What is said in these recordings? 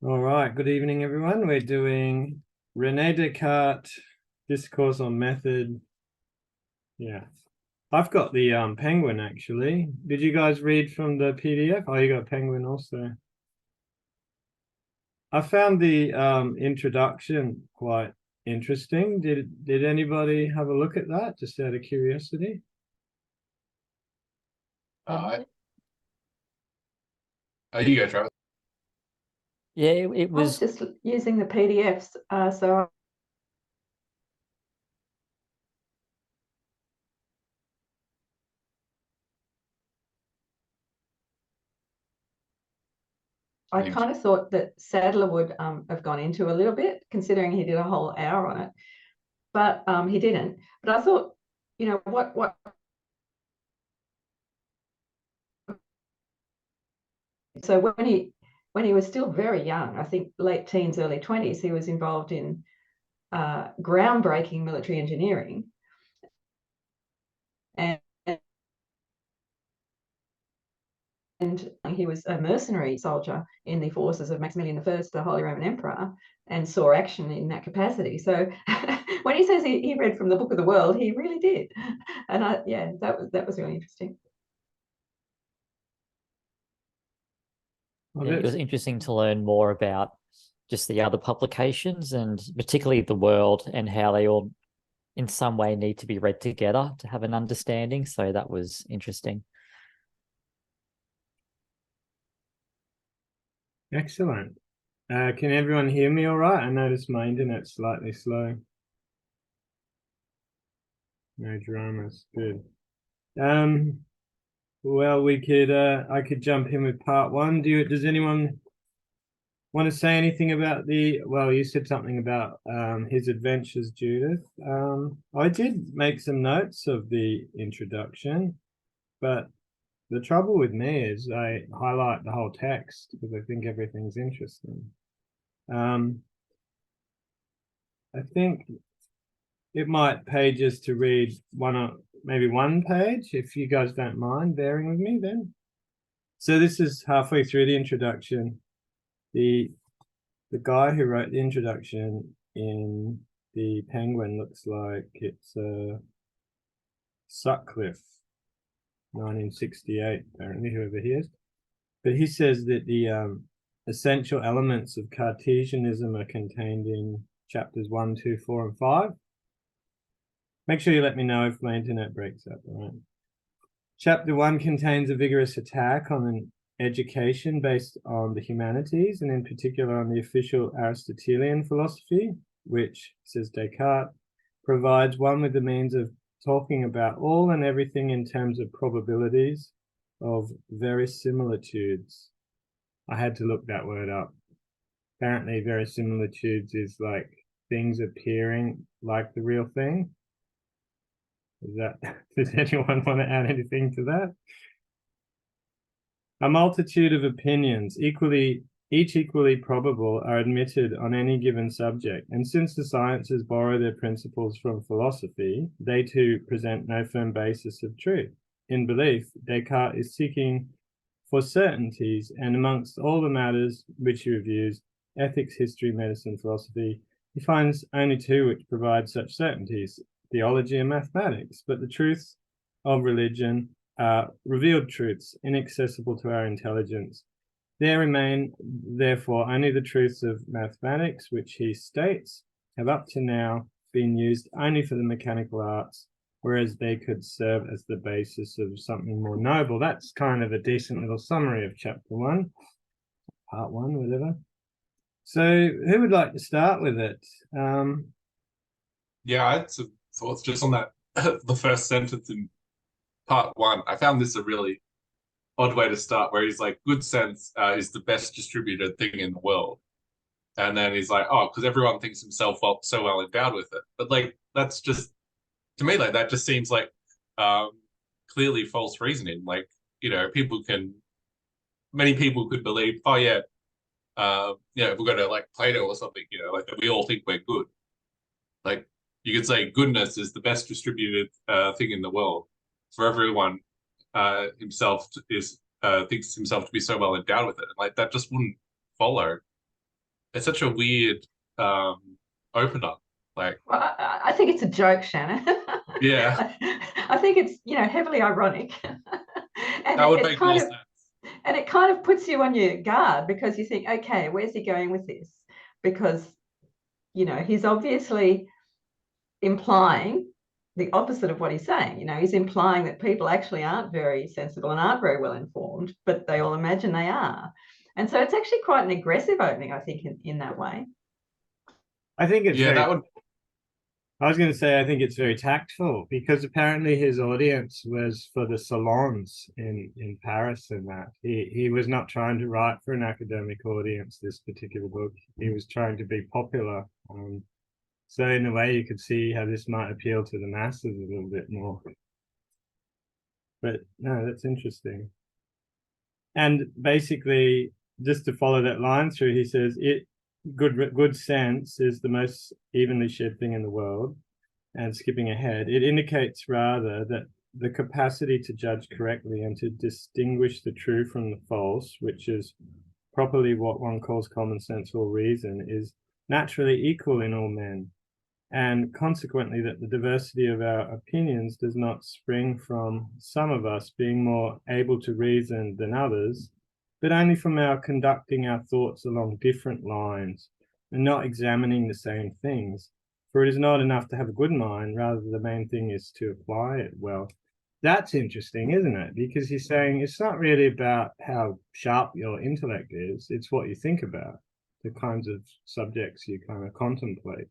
All right, good evening, everyone. We're doing Rene Descartes Discourse on Method. Yeah, I've got the Penguin actually. Did you guys read from the PDF? Oh, you got Penguin also. I found the introduction quite interesting. Did anybody have a look at that, just out of curiosity? You go, Travis. Yeah, it I was was. just using the PDFs, so I kind of thought that Sadler would have gone into a little bit, considering he did a whole hour on it, but he didn't. But I thought, what. So when he was still very young, I think late teens, early 20s, he was involved in groundbreaking military engineering, and and he was a mercenary soldier in the forces of Maximilian I, the Holy Roman Emperor, and saw action in that capacity. So when he says he read from the Book of the World, he really did. And that was really interesting. Well, Yeah, it was interesting to learn more about just the other publications and particularly the world and how they all in some way need to be read together to have an understanding. So that was interesting. excellent. Can everyone hear me all right? I noticed my internet's slightly slow. No dramas. Good. Well, I could jump in with part one. Does anyone want to say anything about well, you said something about his adventures, Judith. I did make some notes of the introduction, but the trouble with me is I highlight the whole text because I think everything's interesting. I think it might pay just to read maybe one page, if you guys don't mind bearing with me then. So this is halfway through the introduction. The guy who wrote the introduction in the Penguin looks like it's Sutcliffe, 1968, apparently, whoever he is. But he says that the essential elements of Cartesianism are contained in chapters 1, 2, 4, and 5. Make sure you let me know if my internet breaks up, all right? Chapter 1 contains a vigorous attack on an education based on the humanities, and in particular on the official Aristotelian philosophy, which, says Descartes, provides one with the means of talking about all and everything in terms of probabilities of verisimilitudes. I had to look that word up. Apparently, verisimilitudes is like things appearing like the real thing. Does anyone want to add anything to that? A multitude of opinions, each equally probable, are admitted on any given subject, and since the sciences borrow their principles from philosophy, they too present no firm basis of truth. In belief, Descartes is seeking for certainties, and amongst all the matters which he reviews, ethics, history, medicine, philosophy, he finds only two which provide such certainties: theology and mathematics. But the truths of religion are revealed truths, inaccessible to our intelligence. There remain, therefore, only the truths of mathematics, which he states have up to now been used only for the mechanical arts, whereas they could serve as the basis of something more noble. That's kind of a decent little summary of chapter 1, part 1, whatever. So who would like to start with it? Yeah, I had some thoughts just on that. The first sentence in part 1. I found this a really odd way to start, where he's like, good sense is the best distributed thing in the world. And then he's like, oh, because everyone thinks himself so well endowed with it. But like, that's just, to me, like, that just seems like clearly false reasoning. Like, many people could believe, oh, yeah, if we go to like Plato or something, like we all think we're good. Like, you could say goodness is the best distributed thing in the world. For everyone himself thinks himself to be so well endowed with it. Like, that just wouldn't follow. it's such a weird opener. Like, Well, I think it's a joke, Shannon. yeah, I think it's, heavily ironic. And that would it make kind more of, sense. and it kind of puts you on your guard because you think, okay, where's he going with this? Because, he's obviously implying the opposite of what he's saying. He's implying that people actually aren't very sensible and aren't very well informed, but they all imagine they are. And so it's actually quite an aggressive opening, I think, in that way. I think it's Yeah, very, that would. I was going to say, I think it's very tactful because apparently his audience was for the salons in Paris and that. He was not trying to write for an academic audience, this particular book. He was trying to be popular. So in a way, you could see how this might appeal to the masses a little bit more. But no, that's interesting. And basically, just to follow that line through, he says, good sense is the most evenly shared thing in the world. And skipping ahead, it indicates rather that the capacity to judge correctly and to distinguish the true from the false, which is properly what one calls common sense or reason, is naturally equal in all men. And consequently, that the diversity of our opinions does not spring from some of us being more able to reason than others, but only from our conducting our thoughts along different lines and not examining the same things. For it is not enough to have a good mind, rather the main thing is to apply it well. That's interesting, isn't it? Because he's saying it's not really about how sharp your intellect is, it's what you think about, the kinds of subjects you kind of contemplate.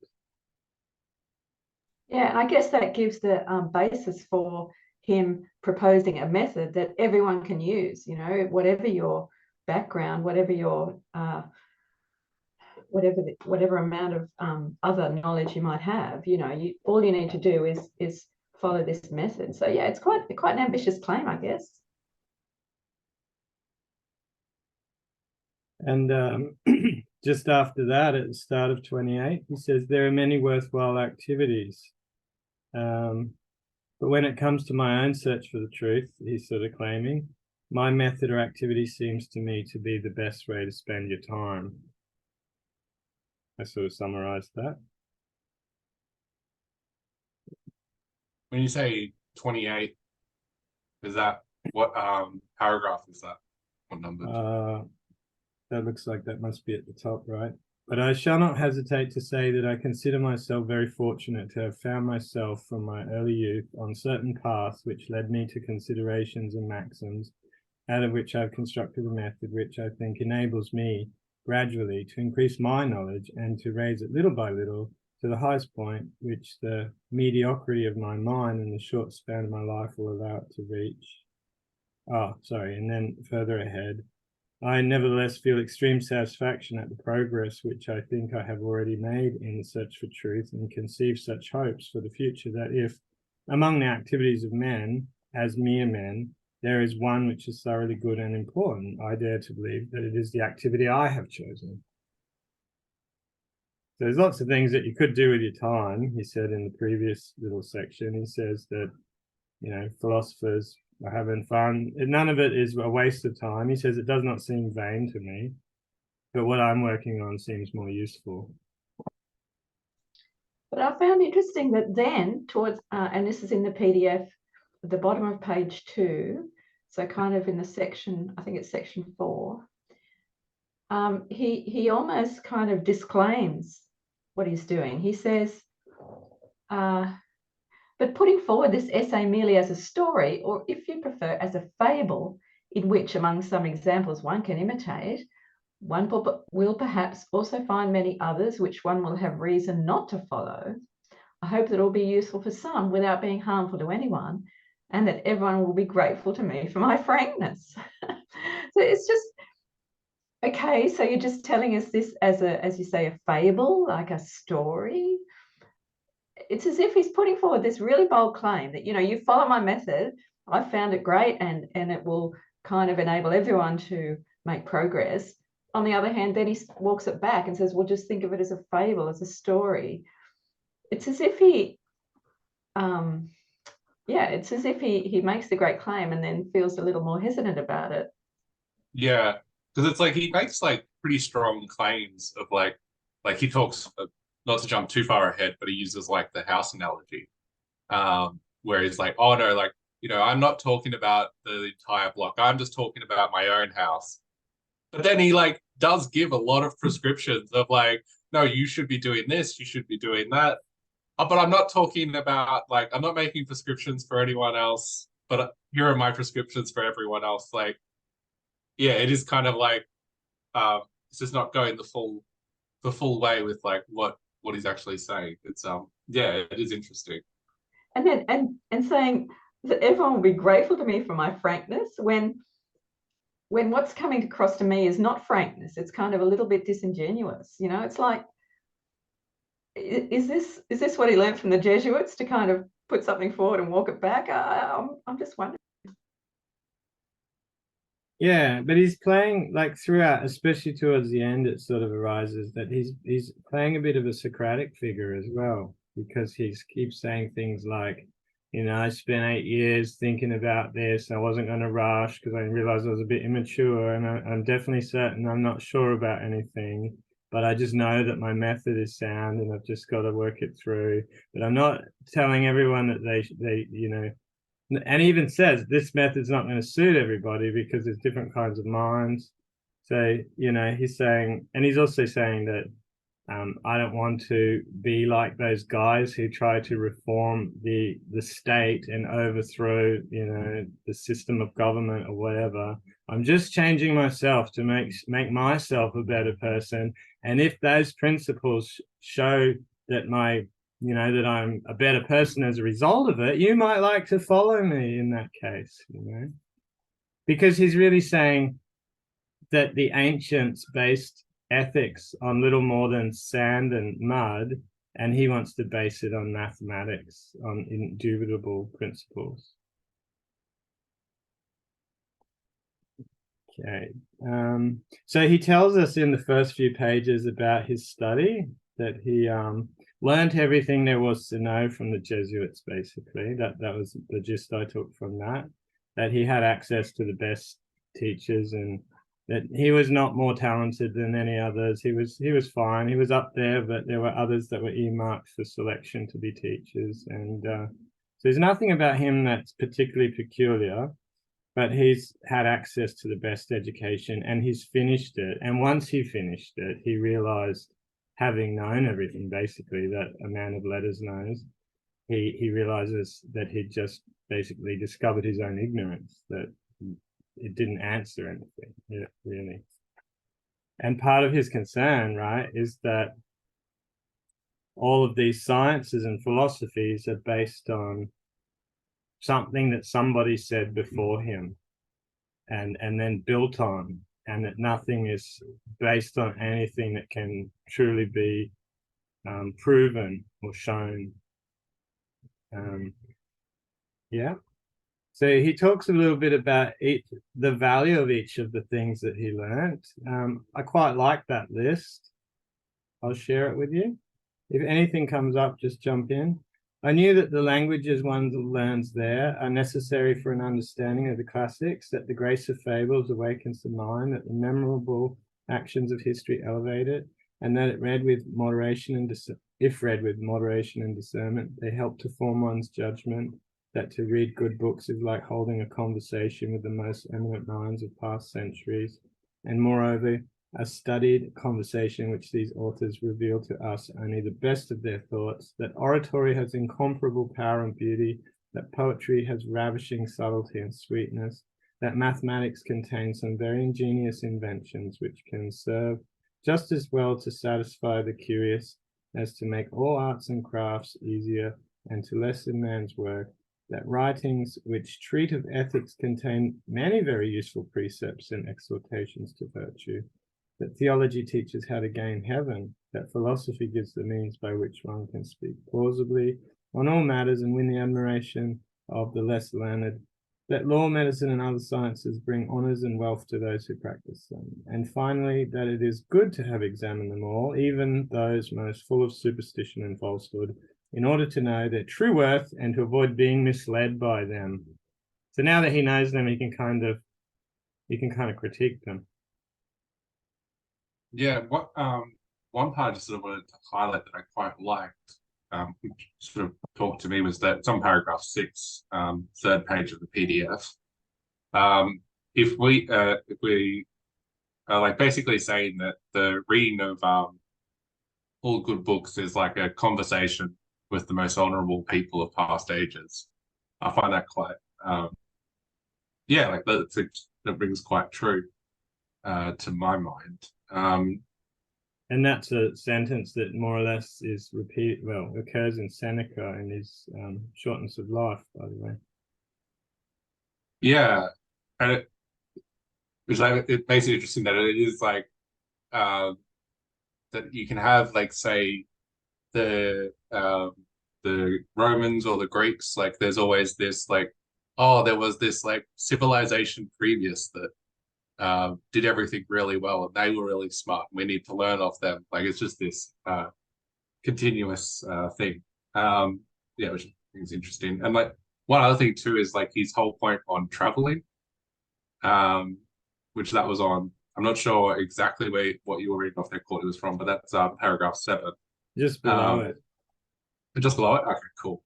Yeah, and I guess that gives the basis for him proposing a method that everyone can use, whatever your background, whatever your whatever amount of other knowledge you might have, all you need to do is follow this method. So yeah, it's quite an ambitious claim, I guess. And just after that, at the start of 28, he says, there are many worthwhile activities. But when it comes to my own search for the truth, he's sort of claiming, my method or activity seems to me to be the best way to spend your time. I sort of summarized that. When you say 28, is that what paragraph is that? What number? That looks like that must be at the top, right? But I shall not hesitate to say that I consider myself very fortunate to have found myself from my early youth on certain paths which led me to considerations and maxims, out of which I've constructed a method which I think enables me gradually to increase my knowledge and to raise it little by little to the highest point which the mediocrity of my mind and the short span of my life will allow it to reach. And then further ahead, I nevertheless feel extreme satisfaction at the progress which I think I have already made in the search for truth, and conceive such hopes for the future that if, among the activities of men, as mere men, there is one which is thoroughly good and important, I dare to believe that it is the activity I have chosen. So there's lots of things that you could do with your time, he said in the previous little section. He says that, philosophers are having fun. None of it is a waste of time. He says it does not seem vain to me, but what I'm working on seems more useful. But I found interesting that then towards, and this is in the PDF, at the bottom of page 2, so kind of in the section, I think it's section 4, he almost kind of disclaims what he's doing. He says, but putting forward this essay merely as a story, or if you prefer, as a fable, in which among some examples one can imitate, one will perhaps also find many others which one will have reason not to follow. I hope that it will be useful for some without being harmful to anyone, and that everyone will be grateful to me for my frankness. So it's just, okay, so you're just telling us this as you say, a fable, like a story. It's as if he's putting forward this really bold claim that, you follow my method, I found it great, and it will kind of enable everyone to make progress. On the other hand, then he walks it back and says, well, just think of it as a fable, as a story. It's as if he, it's as if he makes the great claim and then feels a little more hesitant about it. Yeah, because it's like he makes like pretty strong claims of like he talks, not to jump too far ahead, but he uses like the house analogy, where he's like, oh no, like, you know, I'm not talking about the entire block. I'm just talking about my own house. But then he like does give a lot of prescriptions of like, no, you should be doing this, you should be doing that. But I'm not talking about like, I'm not making prescriptions for anyone else, but here are my prescriptions for everyone else. Like, yeah, it is kind of like, it's just not going the full way with like what he's actually saying. It's yeah, it is interesting. And then and saying that everyone will be grateful to me for my frankness when what's coming across to me is not frankness. It's kind of a little bit disingenuous. You know, it's like, is this what he learned from the Jesuits, to kind of put something forward and walk it back? I'm just wondering. Yeah, but he's playing like throughout, especially towards the end, it sort of arises that he's playing a bit of a Socratic figure as well, because he keeps saying things like, you know, I spent 8 years thinking about this. I wasn't going to rush because I realized I was a bit immature, and I'm definitely certain I'm not sure about anything, but I just know that my method is sound and I've just got to work it through. But I'm not telling everyone that they you know, and he even says this method's not going to suit everybody because there's different kinds of minds. So, you know, he's saying, and he's also saying that I don't want to be like those guys who try to reform the state and overthrow, you know, the system of government or whatever. I'm just changing myself to make myself a better person. And if those principles show that that I'm a better person as a result of it, you might like to follow me in that case, you know, because he's really saying that the ancients based ethics on little more than sand and mud, and he wants to base it on mathematics, on indubitable principles. Okay, so he tells us in the first few pages about his study that he learned everything there was to know from the Jesuits, basically. That was the gist I took from that he had access to the best teachers, and that he was not more talented than any others. He was fine. He was up there, but there were others that were earmarked for selection to be teachers. And so there's nothing about him that's particularly peculiar, but he's had access to the best education and he's finished it. And once he finished it, he realized, having known everything basically that a man of letters knows, he realizes that he'd just basically discovered his own ignorance, that it didn't answer anything, really. And part of his concern, right, is that all of these sciences and philosophies are based on something that somebody said before him and then built on, and that nothing is based on anything that can truly be proven or shown. Yeah. So he talks a little bit about the value of each of the things that he learned. I quite like that list. I'll share it with you. If anything comes up, just jump in. I knew that the languages one learns there are necessary for an understanding of the classics, that the grace of fables awakens the mind, that the memorable actions of history elevate it, and that if read with moderation and discernment, they help to form one's judgment, that to read good books is like holding a conversation with the most eminent minds of past centuries, and moreover, a studied conversation which these authors reveal to us only the best of their thoughts, that oratory has incomparable power and beauty, that poetry has ravishing subtlety and sweetness, that mathematics contains some very ingenious inventions which can serve just as well to satisfy the curious as to make all arts and crafts easier and to lessen man's work, that writings which treat of ethics contain many very useful precepts and exhortations to virtue, that theology teaches how to gain heaven, that philosophy gives the means by which one can speak plausibly on all matters and win the admiration of the less learned, that law, medicine, and other sciences bring honors and wealth to those who practice them, and finally, that it is good to have examined them all, even those most full of superstition and falsehood, in order to know their true worth and to avoid being misled by them. So now that he knows them, he can kind of critique them. Yeah, one part I just sort of wanted to highlight that I quite liked, which sort of talked to me, was that it's on paragraph 6, third page of the PDF. If we are like basically saying that the reading of all good books is like a conversation with the most honorable people of past ages. I find that quite yeah, like that rings quite true to my mind. And that's a sentence that more or less is occurs in Seneca in his Shortness of Life, by the way. Yeah, and it makes it interesting that it is like that you can have, like, say the Romans or the Greeks, like there's always this like, oh, there was this like civilization previous that did everything really well and they were really smart. We need to learn off them. Like it's just this continuous thing. Yeah, which I think is interesting. And like one other thing too is like his whole point on traveling, which that was on. I'm not sure exactly what you were reading off there, Court, it was from, but that's paragraph 7. Just below it. Just below it? Okay, cool.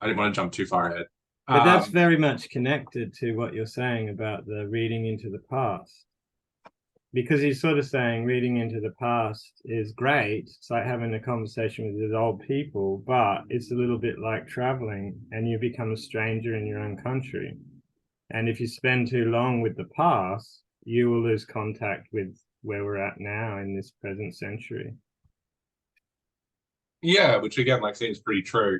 I didn't want to jump too far ahead. But that's very much connected to what you're saying about the reading into the past. Because he's sort of saying reading into the past is great. It's like having a conversation with these old people, but it's a little bit like traveling and you become a stranger in your own country. And if you spend too long with the past, you will lose contact with where we're at now in this present century. Yeah, which again, like, seems pretty true.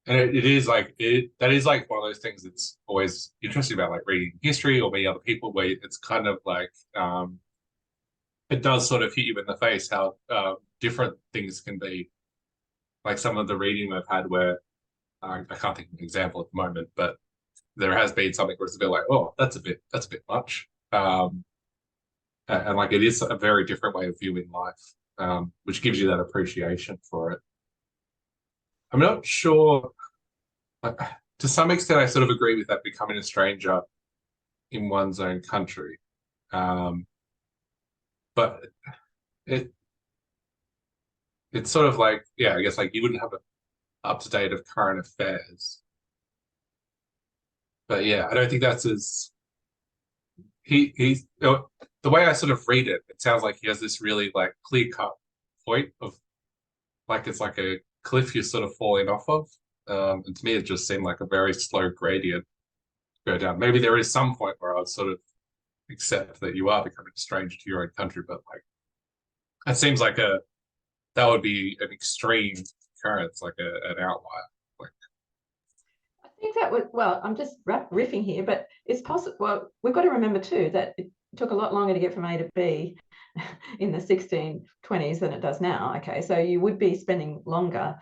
And it is like that is like one of those things that's always interesting about like reading history or meeting other people, where it's kind of like it does sort of hit you in the face how different things can be. Like some of the reading I've had where I can't think of an example at the moment, but there has been something where it's a bit like, oh, that's a bit much. And like it is a very different way of viewing life, which gives you that appreciation for it. I'm not sure, like, to some extent, I sort of agree with that, becoming a stranger in one's own country. But it's sort of like, yeah, I guess like you wouldn't have an up-to-date of current affairs. But yeah, I don't think that's as he's the way I sort of read it, it sounds like he has this really like clear-cut point of like it's like a cliff you're sort of falling off of. And to me, it just seemed like a very slow gradient to go down. Maybe there is some point where I'd sort of accept that you are becoming a stranger to your own country, but like it seems like that would be an extreme occurrence, like an outlier. Like, I think that would, well, I'm just riffing here, but it's possible. Well, we've got to remember too that it took a lot longer to get from A to B in the 1620s than it does now. Okay, so you would be spending longer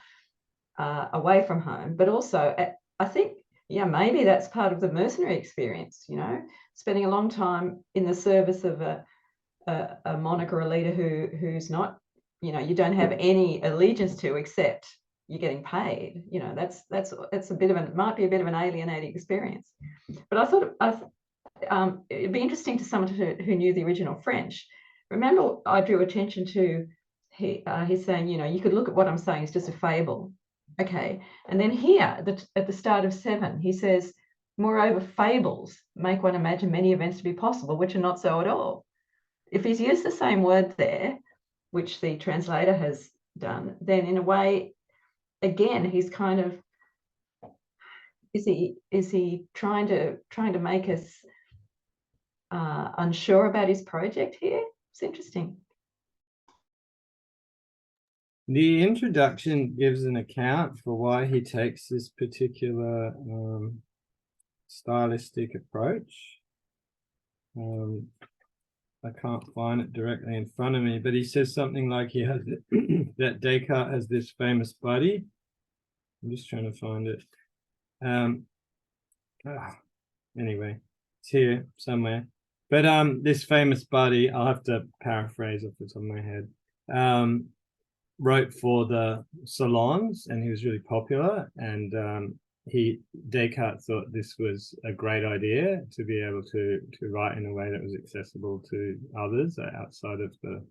away from home, but also I think, yeah, maybe that's part of the mercenary experience, you know, spending a long time in the service of a monarch or a leader who's not, you know, you don't have any allegiance to except you're getting paid. You know, that's a bit of it might be a bit of an alienating experience. But I thought it'd be interesting to someone who knew the original French. Remember, I drew attention to he's saying, you know, you could look at what I'm saying as just a fable. Okay, and then here at the start of 7, he says, moreover, fables make one imagine many events to be possible, which are not so at all. If he's used the same word there, which the translator has done, then in a way, again, he's kind of, is he trying to make us unsure about his project here? It's interesting. The introduction gives an account for why he takes this particular stylistic approach. I can't find it directly in front of me, but he says something like he has that Descartes has this famous buddy. I'm just trying to find it. Anyway, it's here somewhere. But this famous buddy, I'll have to paraphrase off the top of my head, wrote for the salons, and he was really popular. And Descartes thought this was a great idea to be able to write in a way that was accessible to others outside of the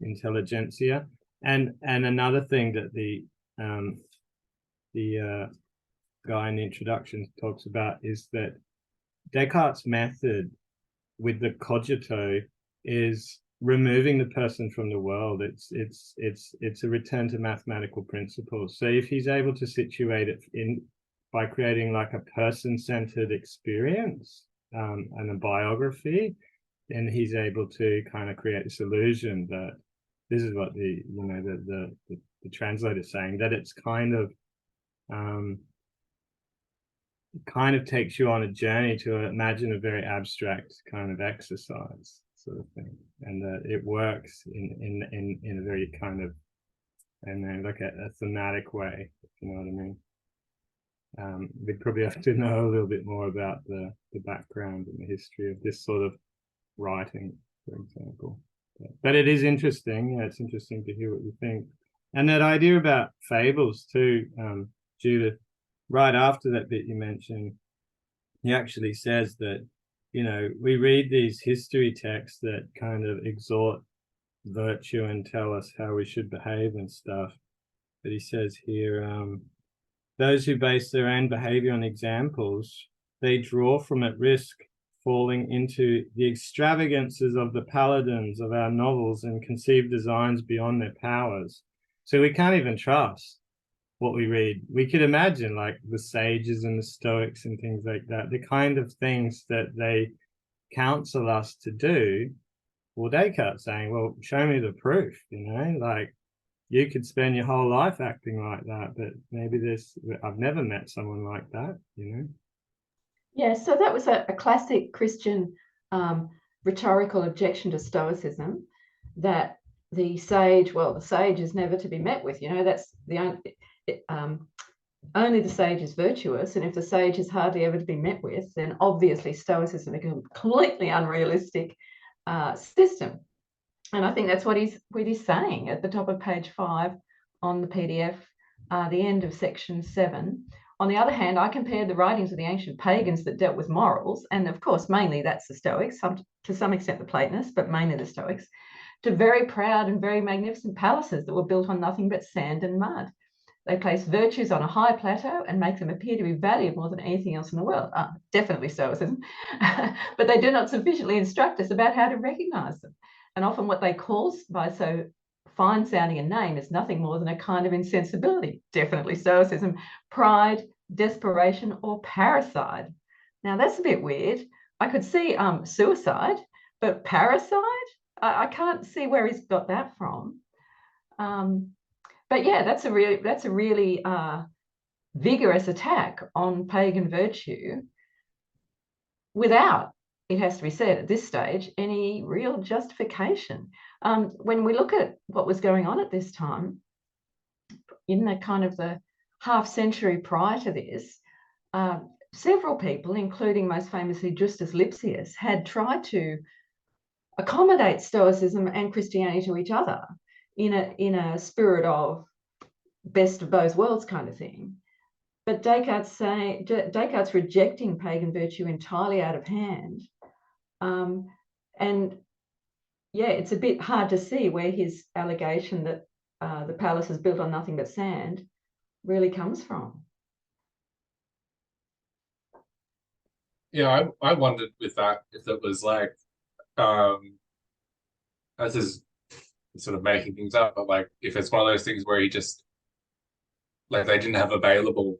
intelligentsia. And another thing that the guy in the introduction talks about is that Descartes' method with the cogito is removing the person from the world. It's a return to mathematical principles. So if he's able to situate it in by creating like a person-centered experience and a biography, then he's able to kind of create this illusion that this is what the translator's saying, that it's kind of takes you on a journey to imagine a very abstract kind of exercise sort of thing, and that it works in a very kind of, like a thematic way, if you know what I mean. We'd probably have to know a little bit more about the background and the history of this sort of writing, for example. But it is interesting. Yeah, it's interesting to hear what you think. And that idea about fables too, Judith, right after that bit you mentioned, he actually says that, we read these history texts that kind of exhort virtue and tell us how we should behave and stuff. But he says here, those who base their own behavior on examples, they draw from at risk falling into the extravagances of the paladins of our novels and conceive designs beyond their powers. So we can't even trust what we read. We could imagine like the sages and the Stoics and things like that, the kind of things that they counsel us to do. Well, Descartes saying, well, show me the proof, like you could spend your whole life acting like that, but maybe I've never met someone like that, Yeah, so that was a classic Christian rhetorical objection to Stoicism, that the sage is never to be met with. That's the only the sage is virtuous, and if the sage is hardly ever to be met with, then obviously Stoicism is a completely unrealistic system. And I think that's what he's saying at the top of page 5 on the PDF, the end of section 7. On the other hand, I compared the writings of the ancient pagans that dealt with morals, and of course, mainly that's the Stoics, to some extent the Platonists, but mainly the Stoics, to very proud and very magnificent palaces that were built on nothing but sand and mud. They place virtues on a high plateau and make them appear to be valued more than anything else in the world. Definitely Stoicism. But they do not sufficiently instruct us about how to recognize them. And often what they call by so fine-sounding a name is nothing more than a kind of insensibility. Definitely Stoicism. Pride, desperation, or parricide. Now, that's a bit weird. I could see suicide, but parricide? I can't see where he's got that from. But yeah, that's a really vigorous attack on pagan virtue without, it has to be said at this stage, any real justification. When we look at what was going on at this time, in the kind of the half century prior to this, several people, including most famously Justus Lipsius, had tried to accommodate Stoicism and Christianity to each other in a spirit of best of both worlds kind of thing. But Descartes rejecting pagan virtue entirely out of hand. And yeah, it's a bit hard to see where his allegation that the palace is built on nothing but sand really comes from. Yeah, I wondered with that if it was like, this is sort of making things up, but like if it's one of those things where he just, like they didn't have available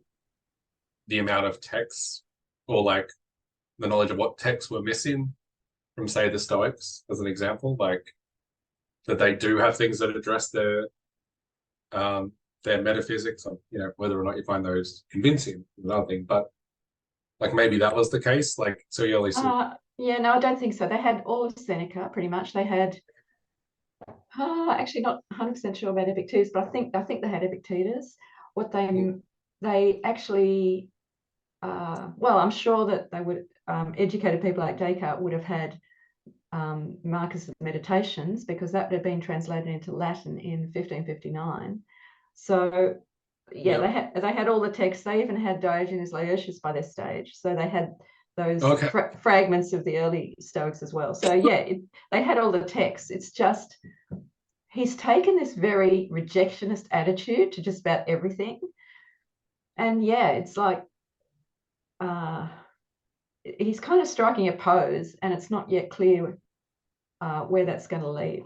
the amount of texts or like the knowledge of what texts were missing from, say, the Stoics, as an example, like that they do have things that address their metaphysics, whether or not you find those convincing is another thing, but like maybe that was the case, like so you only see. Yeah, no, I don't think so. They had all of Seneca pretty much. They had actually not 100% sure about Epictetus, but I think they had Epictetus. What they actually well, I'm sure that they would educated people like Descartes would have had Marcus' Meditations, because that would have been translated into Latin in 1559. So Yeah, Yeah. they had all the texts. They even had Diogenes Laertius by this stage, so they had those Okay. fragments of the early Stoics as well. So yeah, they had all the texts. It's just he's taken this very rejectionist attitude to just about everything, and yeah, it's like he's kind of striking a pose, and it's not yet clear where that's going to lead.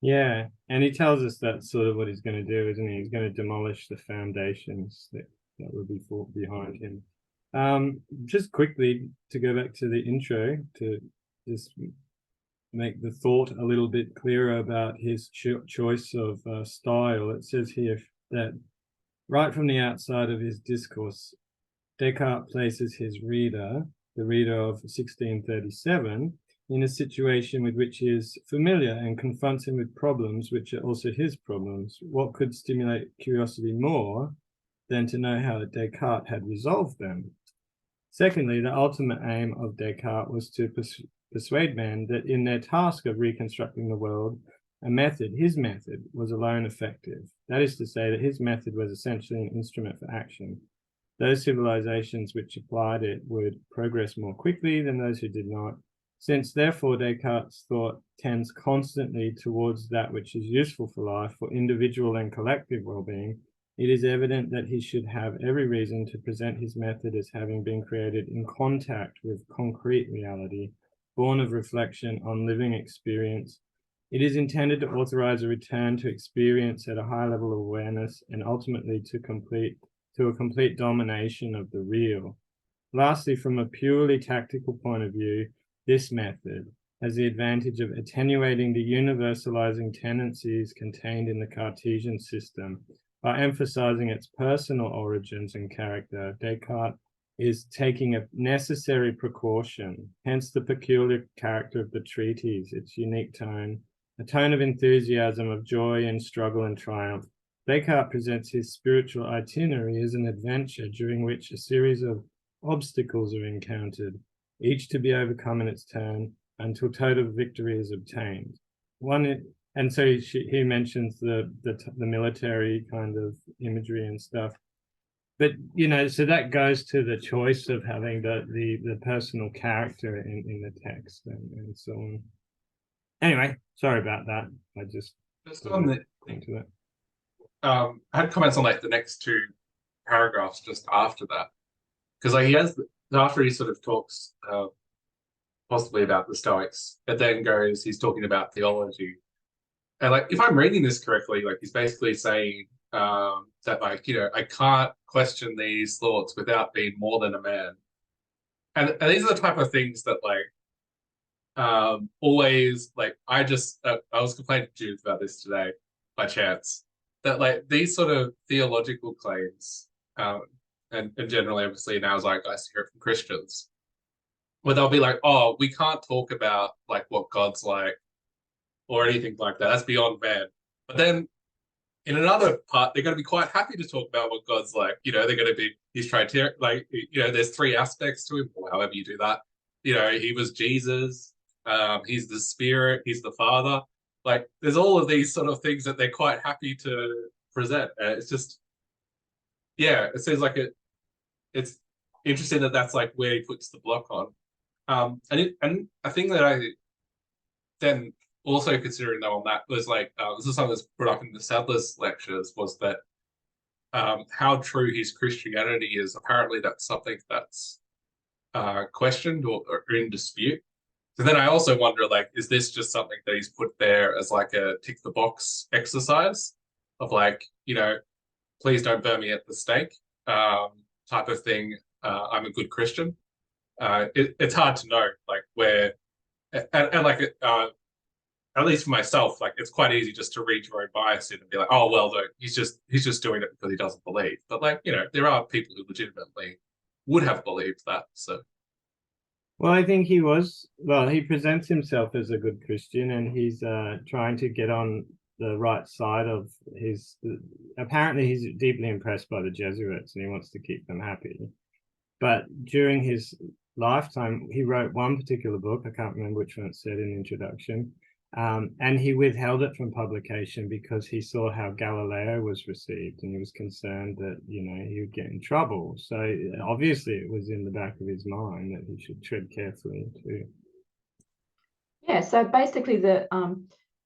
Yeah, and he tells us that's sort of what he's going to do, isn't he? He's going to demolish the foundations that would be fought behind him. Just quickly to go back to the intro to just make the thought a little bit clearer about his choice of style. It says here that right from the outside of his discourse, Descartes places his reader, the reader of 1637, in a situation with which he is familiar and confronts him with problems which are also his problems. What could stimulate curiosity more than to know how Descartes had resolved them? Secondly, the ultimate aim of Descartes was to persuade men that in their task of reconstructing the world, his method, was alone effective. That is to say, that his method was essentially an instrument for action. Those civilizations which applied it would progress more quickly than those who did not. Since therefore Descartes' thought tends constantly towards that which is useful for life, for individual and collective well-being, it is evident that he should have every reason to present his method as having been created in contact with concrete reality, born of reflection on living experience. It is intended to authorize a return to experience at a high level of awareness and ultimately to a complete domination of the real. Lastly, from a purely tactical point of view, this method has the advantage of attenuating the universalizing tendencies contained in the Cartesian system. By emphasizing its personal origins and character, Descartes is taking a necessary precaution, hence the peculiar character of the treatise, its unique tone, a tone of enthusiasm, of joy and struggle and triumph. Descartes presents his spiritual itinerary as an adventure during which a series of obstacles are encountered, each to be overcome in its turn until total victory is obtained. And so he mentions the military kind of imagery and stuff. But so that goes to the choice of having the personal character in the text and so on. Anyway, sorry about that. I just on the thing to it. I had comments on like the next two paragraphs just after that, because like he has after he sort of talks possibly about the Stoics, it then goes he's talking about theology, and like if I'm reading this correctly, like he's basically saying that like I can't question these thoughts without being more than a man, and these are the type of things that like always like I was complaining to Judith about this today by chance, that like these sort of theological claims and generally obviously now as I guys hear it from Christians, where they'll be like, oh, we can't talk about like what God's like or anything like that, that's beyond man. But then in another part they're going to be quite happy to talk about what God's like. They're going to be he's tritarian, like there's three aspects to him, or however you do that. He was Jesus, he's the Spirit, he's the Father. Like there's all of these sort of things that they're quite happy to present. It's just, yeah, it seems like it's interesting that that's like where he puts the block on. And a thing that I then also considering though on that was like this is something that's brought up in the Sadler's lectures, was that how true his Christianity is. Apparently that's something that's questioned or in dispute. So then I also wonder, like, is this just something that he's put there as like a tick the box exercise of like, please don't burn me at the stake type of thing. I'm a good Christian. It's hard to know, like, where, and like, at least for myself, like, it's quite easy just to read your own bias in and be like, oh, well, he's just doing it because he doesn't believe. But like, there are people who legitimately would have believed that. So. Well, I think he presents himself as a good Christian, and he's trying to get on the right side of apparently he's deeply impressed by the Jesuits and he wants to keep them happy. But during his lifetime, he wrote one particular book, I can't remember which one it said in the introduction, And he withheld it from publication because he saw how Galileo was received, and he was concerned that, you know, he would get in trouble. So obviously it was in the back of his mind that he should tread carefully too. Yeah, so basically the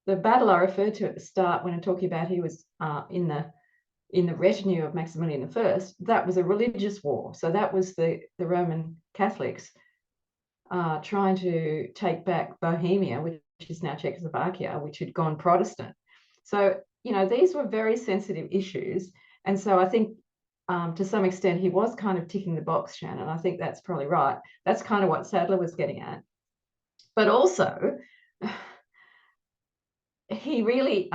battle I referred to at the start when I'm talking about he was in the retinue of Maximilian I, that was a religious war. So that was the Roman Catholics trying to take back Bohemia, which is now Czechoslovakia, which had gone Protestant. So, you know, these were very sensitive issues. And so I think to some extent he was kind of ticking the box, Shannon. I think that's probably right. That's kind of what Sadler was getting at. But also, he really,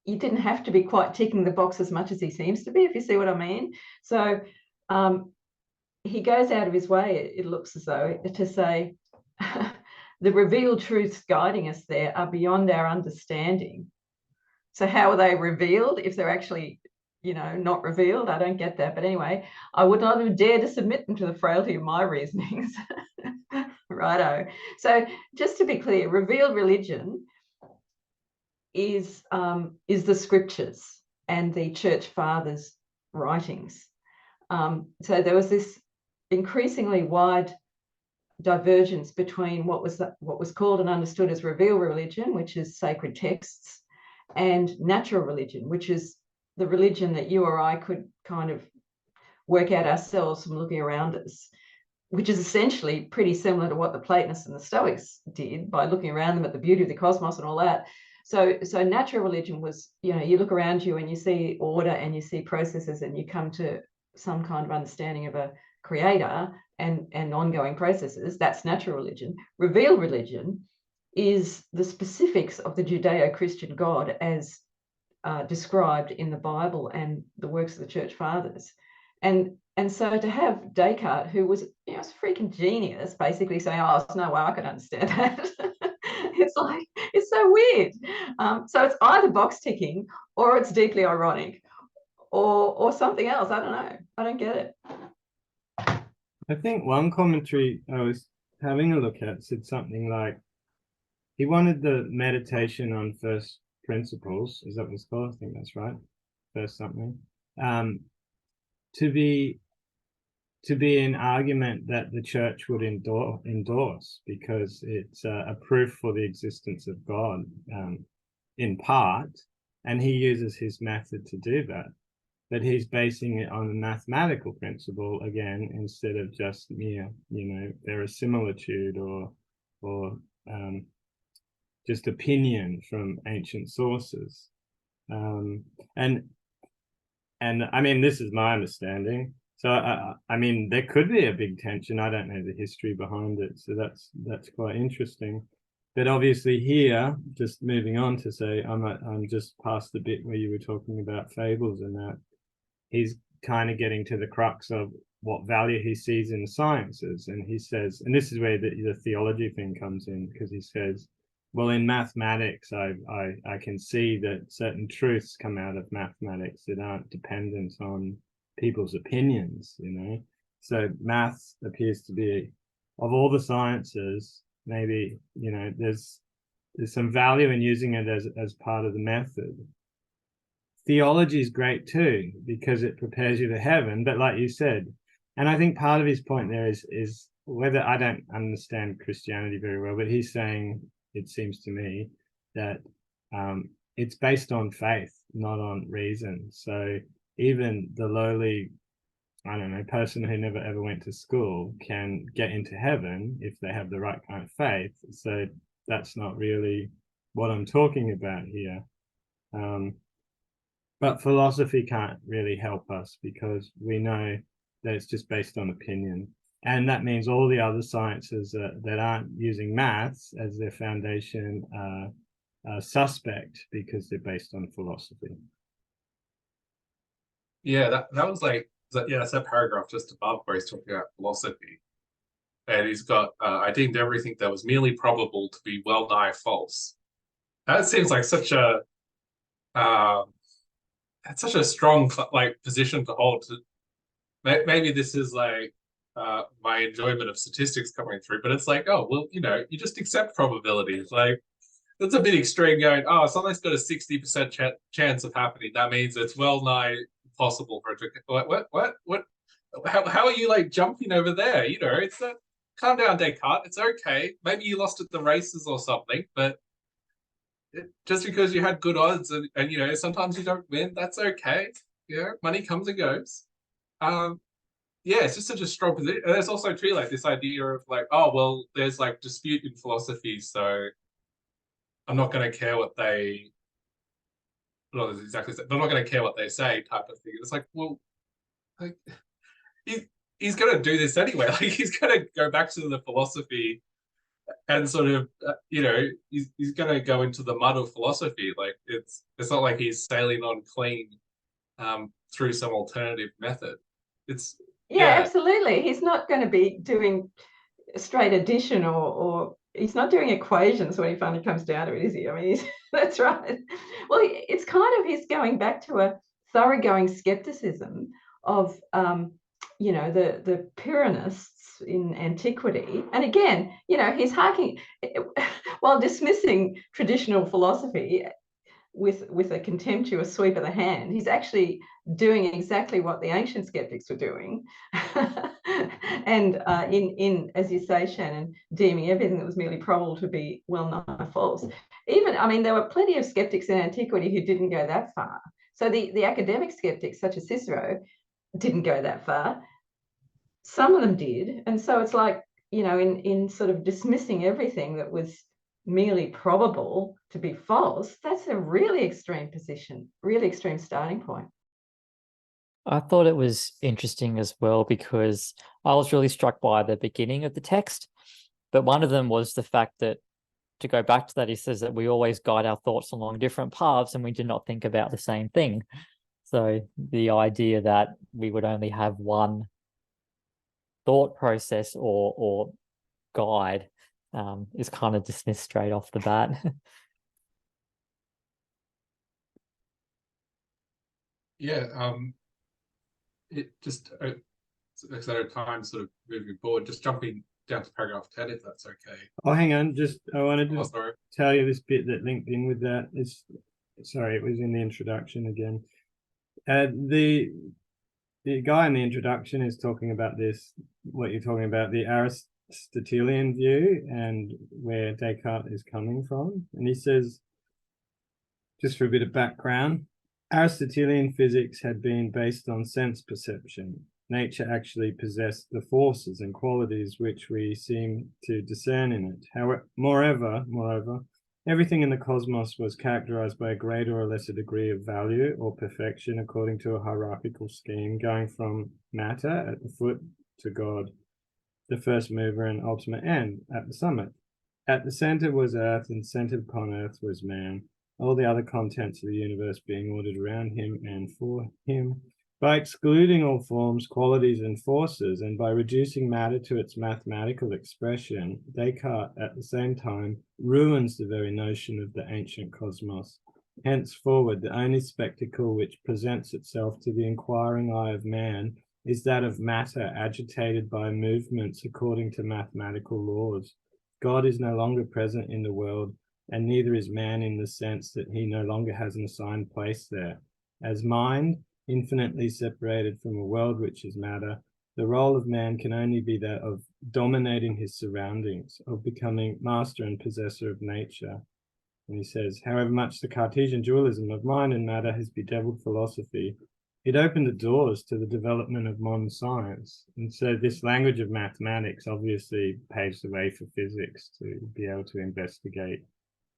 you didn't have to be quite ticking the box as much as he seems to be, if you see what I mean. So he goes out of his way, it looks as though, to say the revealed truths guiding us there are beyond our understanding. So how are they revealed if they're actually, you know, not revealed? I don't get that. But anyway, I would not have dared to submit them to the frailty of my reasonings. Righto. So just to be clear, revealed religion is the scriptures and the church fathers' writings. So there was this increasingly wide divergence between what was called and understood as revealed religion, which is sacred texts, and natural religion, which is the religion that you or I could kind of work out ourselves from looking around us, which is essentially pretty similar to what the Platonists and the Stoics did by looking around them at the beauty of the cosmos and all that. So natural religion was, you know, you look around you and you see order and you see processes and you come to some kind of understanding of a creator and ongoing processes. That's natural religion. Revealed religion is the specifics of the Judeo-Christian God as described in the Bible and the works of the church fathers. And so to have Descartes, who was, you know, a freaking genius, basically saying, oh, there's no way I could understand that. It's like, it's so weird. So it's either box ticking or it's deeply ironic or something else. I don't know. I don't get it. I think one commentary I was having a look at said something like, he wanted the meditation on first principles, is that what it's called? I think that's right. First something. To be an argument that the church would endorse because it's a proof for the existence of God in part, and he uses his method to do that. But he's basing it on a mathematical principle again, instead of just mere, you know, verisimilitude or just opinion from ancient sources. And I mean, this is my understanding. So I mean, there could be a big tension. I don't know the history behind it, so that's quite interesting. But obviously here, just moving on to say, I'm just past the bit where you were talking about fables and that. He's kind of getting to the crux of what value he sees in the sciences. And he says, and this is where the theology thing comes in, because he says, well, in mathematics, I can see that certain truths come out of mathematics that aren't dependent on people's opinions, you know. So maths appears to be, of all the sciences, maybe, you know, there's some value in using it as part of the method. Theology is great too, because it prepares you to heaven, but like you said, and I think part of his point there is whether, I don't understand Christianity very well, but he's saying, it seems to me, that it's based on faith, not on reason. So even the lowly, I don't know, person who never ever went to school can get into heaven if they have the right kind of faith. So that's not really what I'm talking about here. But philosophy can't really help us because we know that it's just based on opinion. And that means all the other sciences that aren't using maths as their foundation are suspect because they're based on philosophy. Yeah, that was like, that's that paragraph just above where he's talking about philosophy. And he's got, I deemed everything that was merely probable to be well nigh false. That seems like such a, that's such a strong like position to hold. Maybe this is like my enjoyment of statistics coming through, but it's like, oh well, you know, you just accept probabilities. Like that's a bit extreme going, oh, something's got a 60% chance of happening. That means it's well nigh impossible for it to, what? How are you like jumping over there? You know, it's a, calm down, Descartes. It's okay. Maybe you lost at the races or something, but just because you had good odds and you know, sometimes you don't win, that's okay. You know, money comes and goes. Yeah, it's just such a strong position. And there's also too like this idea of like, oh well, there's like dispute in philosophy, so I'm not going to care what they, not exactly, I'm not going to care what they say, type of thing. It's like, well, like he's going to do this anyway. Like he's going to go back to the philosophy and sort of, you know, he's going to go into the mud of philosophy. Like it's not like he's sailing on clean through some alternative method. It's Yeah, absolutely. He's not going to be doing straight addition or he's not doing equations when he finally comes down to it, is he? I mean, that's right. Well, it's kind of, he's going back to a thoroughgoing skepticism of, you know, the Pyrrhonists in antiquity. And again, you know, he's harking, while dismissing traditional philosophy with a contemptuous sweep of the hand, he's actually doing exactly what the ancient skeptics were doing. And in as you say, Shannon, deeming everything that was merely probable to be well nigh false. Even, I mean, there were plenty of skeptics in antiquity who didn't go that far. So the academic skeptics, such as Cicero, didn't go that far. Some of them did. And so it's like, you know, in sort of dismissing everything that was merely probable to be false, that's a really extreme position, really extreme starting point. I thought it was interesting as well because I was really struck by the beginning of the text. But one of them was the fact that, to go back to that, he says that we always guide our thoughts along different paths and we do not think about the same thing. So the idea that we would only have one thought process or guide is kind of dismissed straight off the bat. Yeah, it just because at a time sort of moving forward, just jumping down to paragraph 10, if that's okay. Oh, hang on, just I wanted to sorry. tell you this bit that linked in with that. It's sorry, it was in the introduction again. The guy in the introduction is talking about this, what you're talking about, the Aristotelian view and where Descartes is coming from. And he says, just for a bit of background, Aristotelian physics had been based on sense perception. Nature actually possessed the forces and qualities which we seem to discern in it. However, moreover, everything in the cosmos was characterized by a greater or lesser degree of value or perfection according to a hierarchical scheme, going from matter at the foot to God, the first mover and ultimate end at the summit. At the center was earth, and centered upon earth was man, all the other contents of the universe being ordered around him and for him. By excluding all forms, qualities, and forces, and by reducing matter to its mathematical expression, Descartes at the same time ruins the very notion of the ancient cosmos. Henceforward, the only spectacle which presents itself to the inquiring eye of man is that of matter agitated by movements according to mathematical laws. God is no longer present in the world, and neither is man in the sense that he no longer has an assigned place there. As mind, infinitely separated from a world which is matter, the role of man can only be that of dominating his surroundings, of becoming master and possessor of nature. And he says, however much the Cartesian dualism of mind and matter has bedeviled philosophy, it opened the doors to the development of modern science. And so this language of mathematics obviously paves the way for physics to be able to investigate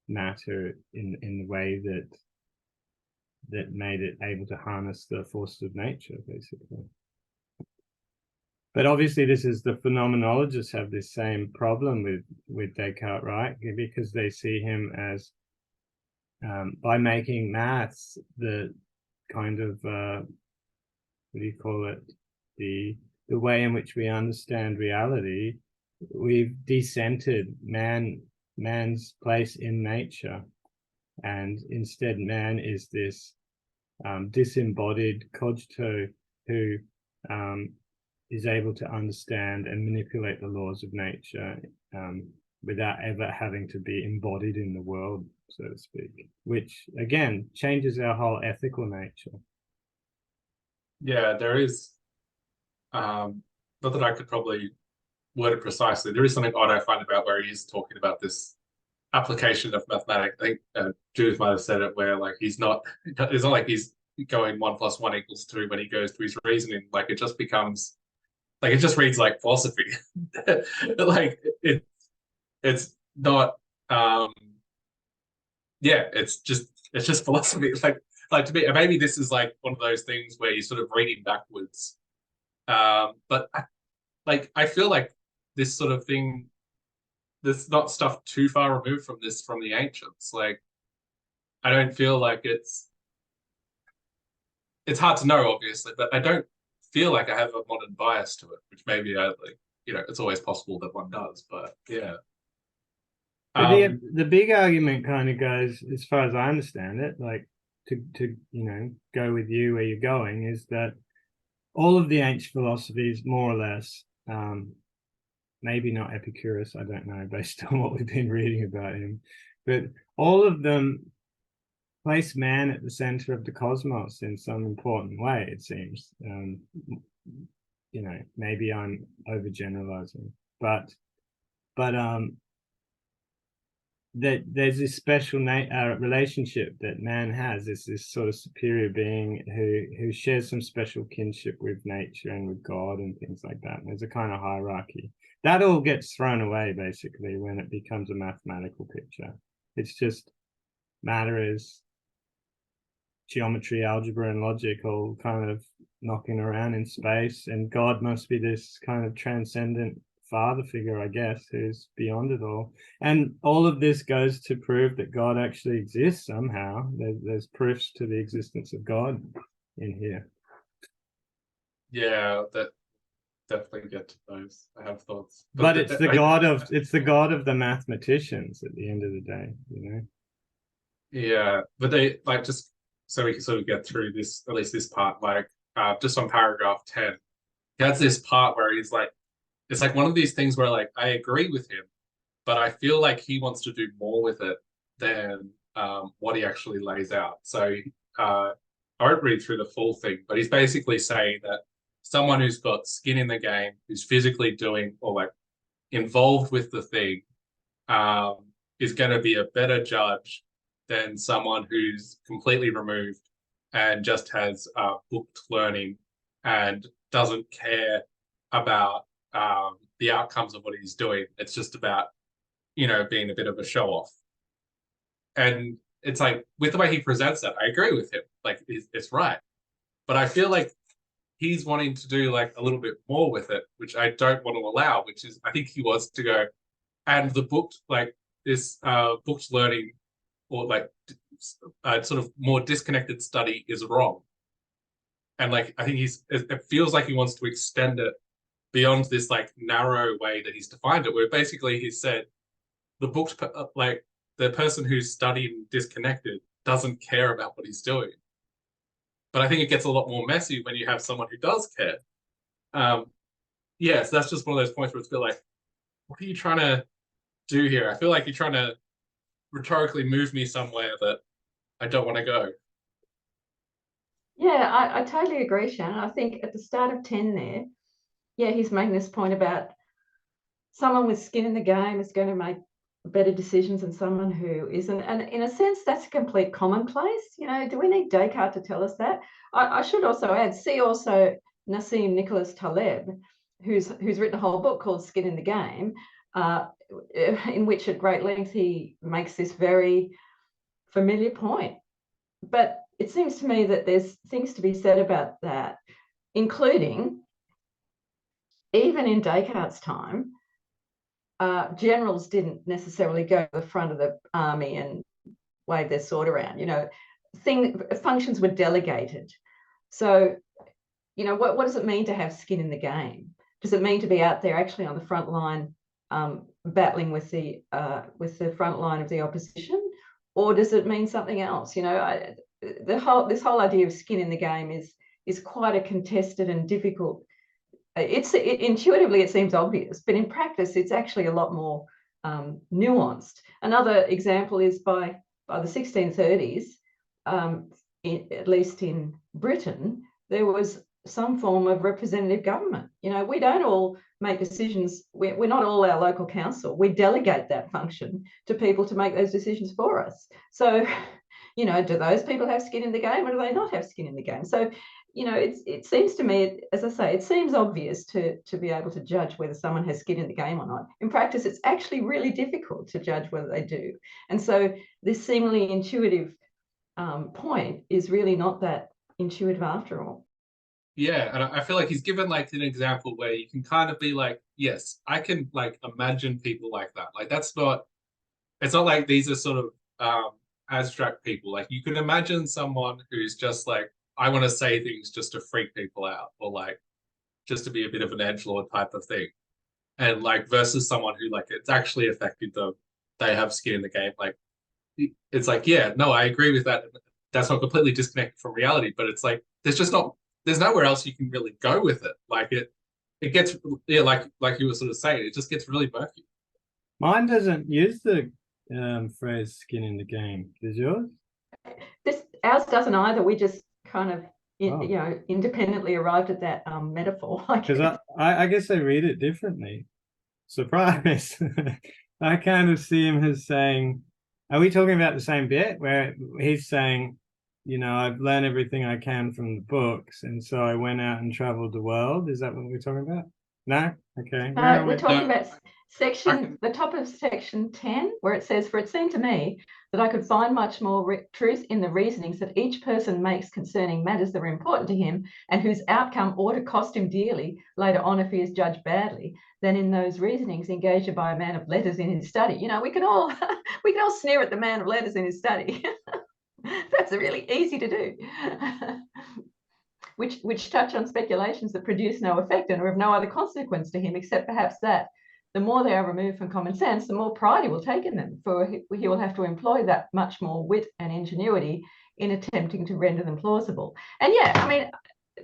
matter in the way that made it able to harness the forces of nature, basically. But obviously this is, the phenomenologists have this same problem with Descartes, right? Because they see him as, by making maths the kind of, what do you call it? The way in which we understand reality, we've decentered man's place in nature. And instead man is this disembodied cogito who is able to understand and manipulate the laws of nature without ever having to be embodied in the world, so to speak, which again changes our whole ethical nature. Yeah, there is, not that I could probably word it precisely. There is something odd I find about where he's talking about this application of mathematics. I think Judith might have said it, where like it's not like he's going 1 + 1 = 2 when he goes through his reasoning. Like it just becomes like it just reads like philosophy. Like it's not yeah, it's just philosophy. Like to me, maybe this is like one of those things where you're sort of reading backwards. But I feel like this sort of thing, there's not stuff too far removed from this from the ancients. Like I don't feel like it's hard to know, obviously, but I don't feel like I have a modern bias to it, which maybe I like, it's always possible that one does, but yeah. But the big argument kind of goes, as far as I understand it, like to go with you where you're going, is that all of the ancient philosophies, more or less, maybe not Epicurus, I don't know, based on what we've been reading about him, but all of them place man at the center of the cosmos in some important way, it seems. Maybe I'm overgeneralizing, but that there's this special relationship that man has, this sort of superior being who shares some special kinship with nature and with God and things like that. And there's a kind of hierarchy. That all gets thrown away basically when it becomes a mathematical picture. It's just matter is geometry, algebra, and logic all kind of knocking around in space, and God must be this kind of transcendent father figure, I guess, who's beyond it all. And all of this goes to prove that God actually exists somehow. There's proofs to the existence of God in here. Yeah, that definitely get to those. I have thoughts, but it's the God of the mathematicians at the end of the day, Yeah, but they like, just so we can sort of get through this, at least this part, like just on paragraph 10, he has this part where he's like, it's like one of these things where like I agree with him, but I feel like he wants to do more with it than what he actually lays out. So I won't read through the full thing, but he's basically saying that someone who's got skin in the game, who's physically doing or like involved with the thing, is going to be a better judge than someone who's completely removed and just has booked learning and doesn't care about the outcomes of what he's doing. It's just about, being a bit of a show off. And it's like, with the way he presents that, I agree with him. Like, it's right. But I feel like he's wanting to do like a little bit more with it, which I don't want to allow, which is, I think he wants to go, and the booked, like this booked learning or like sort of more disconnected study is wrong. And like, I think it feels like he wants to extend it beyond this like narrow way that he's defined it, where basically he said the booked, like the person who's studying disconnected doesn't care about what he's doing. But I think it gets a lot more messy when you have someone who does care. So that's just one of those points where it's feel like, what are you trying to do here? I feel like you're trying to rhetorically move me somewhere that I don't want to go. Yeah, I totally agree, Shannon. I think at the start of 10 there, yeah, he's making this point about someone with skin in the game is going to make better decisions than someone who isn't. And in a sense, that's a complete commonplace. Do we need Descartes to tell us that? I should also add, see also Nassim Nicholas Taleb, who's written a whole book called Skin in the Game, in which at great length he makes this very familiar point. But it seems to me that there's things to be said about that, including even in Descartes' time, generals didn't necessarily go to the front of the army and wave their sword around. Functions were delegated. So, what does it mean to have skin in the game? Does it mean to be out there actually on the front line, battling with the front line of the opposition, or does it mean something else? This whole idea of skin in the game is quite a contested and difficult. Intuitively it seems obvious, but in practice it's actually a lot more nuanced. Another example is by the 1630s, at least in Britain, there was some form of representative government. You know, we don't all make decisions. We're not all our local council. We delegate that function to people to make those decisions for us. So, you know, do those people have skin in the game, or do they not have skin in the game? So, you know, it seems to me, as I say, it seems obvious to be able to judge whether someone has skin in the game or not. In practice, it's actually really difficult to judge whether they do. And so this seemingly intuitive point is really not that intuitive after all. Yeah, and I feel like he's given like an example where you can kind of be like, yes, I can like imagine people like that. Like that's not, it's not like these are sort of abstract people. Like you can imagine someone who's just like, I want to say things just to freak people out, or like just to be a bit of an edgelord type of thing. And like versus someone who like it's actually affected them, they have skin in the game. Like it's like, yeah, no, I agree with that. That's not completely disconnected from reality, but it's like there's nowhere else you can really go with it. Like it gets, yeah, like you were sort of saying, it just gets really murky. Mine doesn't use the phrase "skin in the game." Does yours? Ours doesn't either. We just kind of you know, independently arrived at that metaphor. Because I guess I read it differently. Surprise! I kind of see him as saying, are we talking about the same bit where he's saying, you know, I've learned everything I can from the books, and so I went out and traveled the world? Is that what we're talking about? No? Okay. We're talking about the top of section 10, where it says, for it seemed to me that I could find much more truth in the reasonings that each person makes concerning matters that are important to him and whose outcome ought to cost him dearly later on if he is judged badly, than in those reasonings engaged by a man of letters in his study. You know, we can all sneer at the man of letters in his study. That's really easy to do. Which touch on speculations that produce no effect and are of no other consequence to him, except perhaps that the more they are removed from common sense, the more pride he will take in them, for he will have to employ that much more wit and ingenuity in attempting to render them plausible. And yeah, I mean,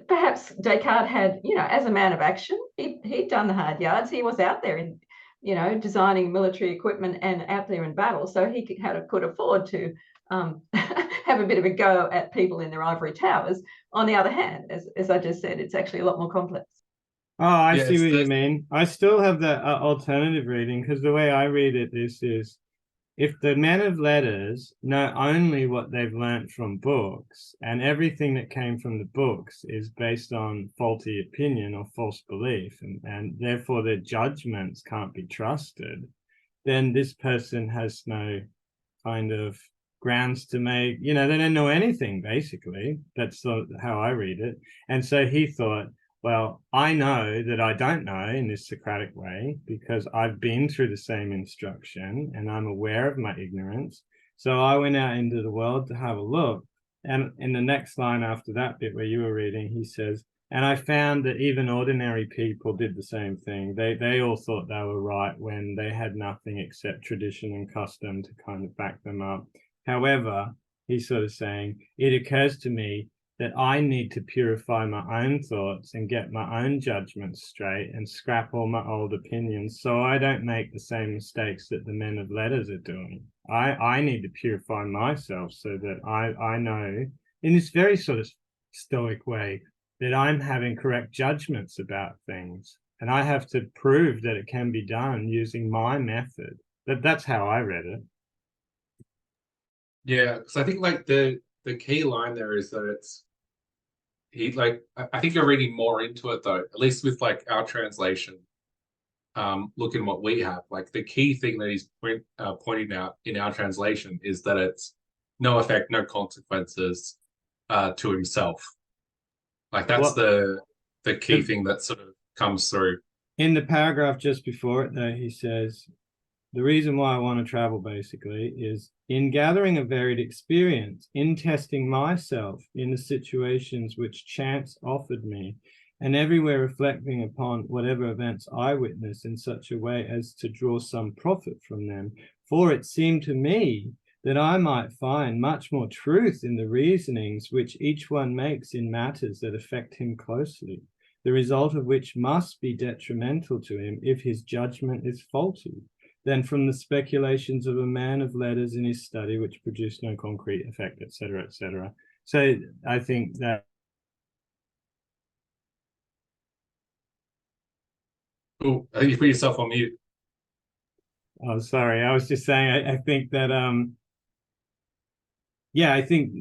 perhaps Descartes had, you know, as a man of action, he'd done the hard yards. He was out there in, you know, designing military equipment and out there in battle, so he could afford to have a bit of a go at people in their ivory towers. On the other hand, as I just said, it's actually a lot more complex. Oh, I see what you mean. I still have that alternative reading, because the way I read it, this is, if the men of letters know only what they've learnt from books, and everything that came from the books is based on faulty opinion or false belief, and therefore their judgments can't be trusted, then this person has no kind of grounds to make, you know, they don't know anything, basically. That's how I read it. And so he thought, well, I know that I don't know in this Socratic way because I've been through the same instruction and I'm aware of my ignorance. So I went out into the world to have a look. And in the next line after that bit where you were reading, he says, and I found that even ordinary people did the same thing. They all thought they were right when they had nothing except tradition and custom to kind of back them up. However, he's sort of saying, it occurs to me that I need to purify my own thoughts and get my own judgments straight and scrap all my old opinions so I don't make the same mistakes that the men of letters are doing. I need to purify myself so that I know, in this very sort of stoic way, that I'm having correct judgments about things. And I have to prove that it can be done using my method. That's how I read it. Yeah, because I think like the key line there is that I think you're reading more into it though, at least with like our translation. Looking at what we have, like the key thing that he's pointing out in our translation is that it's no effect, no consequences to himself. Like that's the key thing that sort of comes through. In the paragraph just before it though, he says, the reason why I want to travel basically is in gathering a varied experience, in testing myself in the situations which chance offered me, and everywhere reflecting upon whatever events I witness in such a way as to draw some profit from them. For it seemed to me that I might find much more truth in the reasonings which each one makes in matters that affect him closely, the result of which must be detrimental to him if his judgment is faulty. than from the speculations of a man of letters in his study, which produced no concrete effect, etc., etc. So I think that. Oh, I think you put yourself on mute. Oh, sorry. I was just saying, I think that, yeah, I think,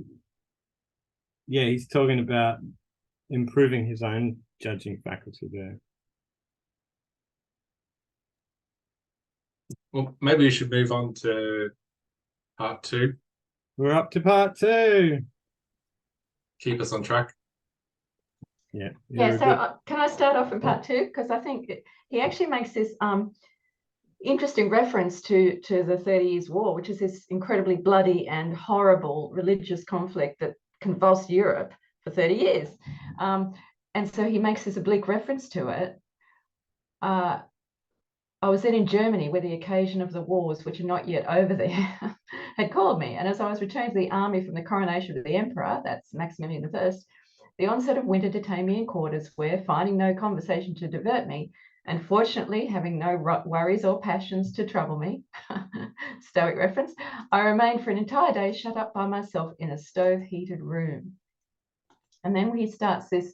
yeah, he's talking about improving his own judging faculty there. Well, maybe we should move on to part 2. We're up to part 2. Keep us on track. Yeah. Yeah, so can I start off in part 2? Because I think he actually makes this interesting reference to the 30 Years' War, which is this incredibly bloody and horrible religious conflict that convulsed Europe for 30 years. And so he makes this oblique reference to it. I was then in Germany, where the occasion of the wars, which are not yet over there, had called me. And as I was returning to the army from the coronation of the emperor, that's Maximilian I, the onset of winter detained me in quarters where, finding no conversation to divert me, and fortunately having no worries or passions to trouble me, Stoic reference, I remained for an entire day shut up by myself in a stove-heated room. And then he starts this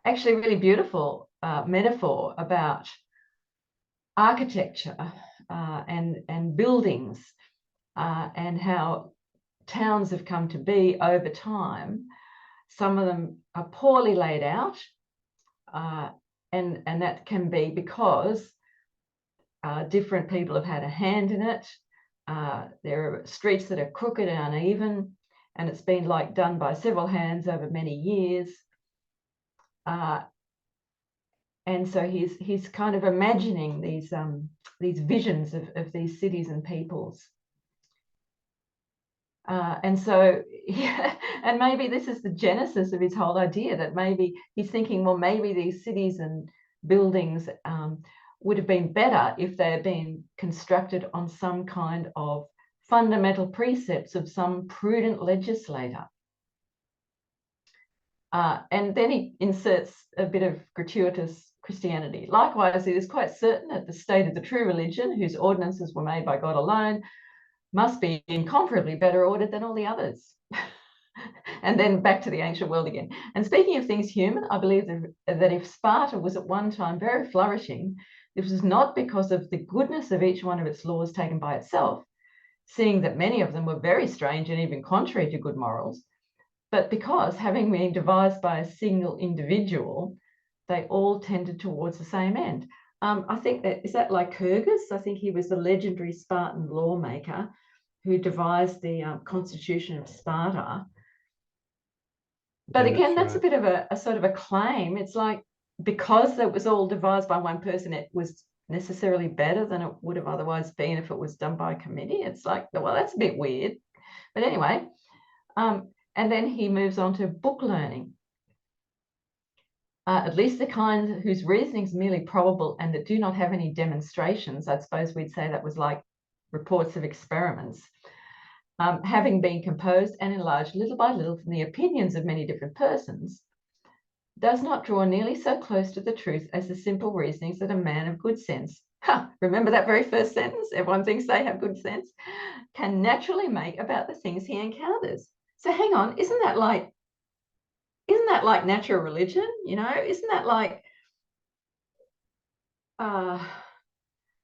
actually really beautiful metaphor about architecture and buildings and how towns have come to be over time. Some of them are poorly laid out, and that can be because different people have had a hand in it. There are streets that are crooked and uneven, and it's been like done by several hands over many years. And so he's kind of imagining these visions of these cities and peoples. And so, yeah, and maybe this is the genesis of his whole idea, that maybe he's thinking, well, maybe these cities and buildings would have been better if they had been constructed on some kind of fundamental precepts of some prudent legislator. And then he inserts a bit of gratuitous Christianity. Likewise, it is quite certain that the state of the true religion, whose ordinances were made by God alone, must be incomparably better ordered than all the others. And then back to the ancient world again. And speaking of things human, I believe that if Sparta was at one time very flourishing, this was not because of the goodness of each one of its laws taken by itself, seeing that many of them were very strange and even contrary to good morals, but because, having been devised by a single individual, they all tended towards the same end. I think is that Lycurgus? I think he was the legendary Spartan lawmaker who devised the Constitution of Sparta. But Yeah, again, that's right. a bit of a sort of a claim. It's like, because it was all devised by one person, it was necessarily better than it would have otherwise been if it was done by a committee. It's like, well, that's a bit weird. But anyway, and then he moves on to book learning. At least the kind whose reasoning is merely probable and that do not have any demonstrations. I suppose we'd say that was like reports of experiments, having been composed and enlarged little by little from the opinions of many different persons, does not draw nearly so close to the truth as the simple reasonings that a man of good sense, remember that very first sentence, everyone thinks they have good sense, can naturally make about the things he encounters. So hang on, isn't that like natural religion? You know, isn't that like,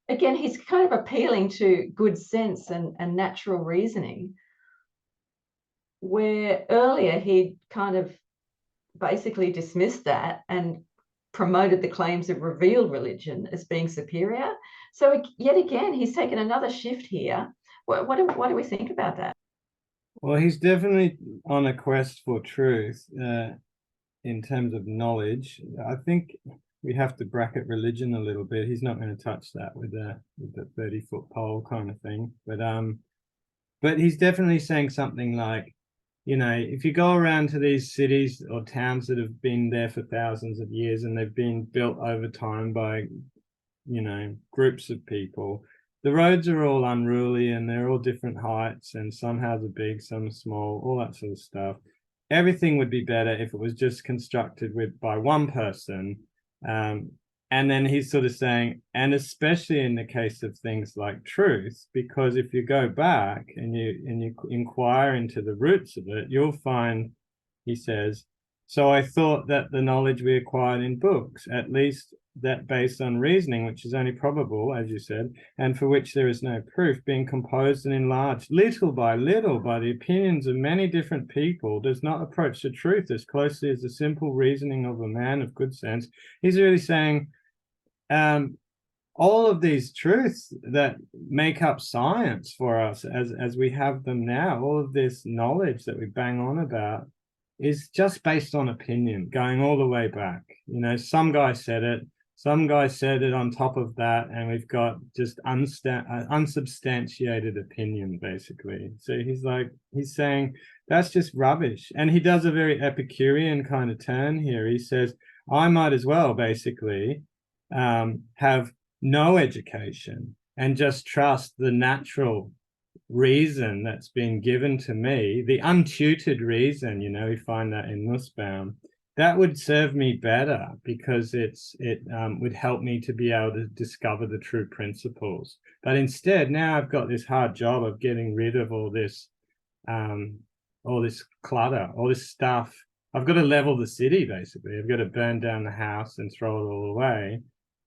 again, he's kind of appealing to good sense and natural reasoning, where earlier he'd kind of basically dismissed that and promoted the claims of revealed religion as being superior. So yet again, he's taken another shift here. What do we think about that? Well, he's definitely on a quest for truth in terms of knowledge. I think we have to bracket religion a little bit. He's not going to touch that with the 30-foot pole kind of thing. But he's definitely saying something like, you know, if you go around to these cities or towns that have been there for thousands of years and they've been built over time by, you know, groups of people, the roads are all unruly and they're all different heights, and some houses are big, some are small, all that sort of stuff. Everything would be better if it was just constructed by one person, and And then he's sort of saying, and especially in the case of things like truth, because if you go back and you inquire into the roots of it, you'll find, he says, so I thought that the knowledge we acquired in books, at least that based on reasoning, which is only probable, as you said, and for which there is no proof, being composed and enlarged little by the opinions of many different people, does not approach the truth as closely as the simple reasoning of a man of good sense. He's really saying, all of these truths that make up science for us as we have them now, all of this knowledge that we bang on about, is just based on opinion, going all the way back. You know, some guy said it, some guy said it on top of that, and we've got just unsubstantiated opinion, basically. So he's saying that's just rubbish. And he does a very Epicurean kind of turn here. He says, I might as well basically have no education and just trust the natural reason that's been given to me, the untutored reason, you know, we find that in Nussbaum. That would serve me better because it would help me to be able to discover the true principles. But instead, now I've got this hard job of getting rid of all this clutter, all this stuff. I've got to level the city, basically. I've got to burn down the house and throw it all away.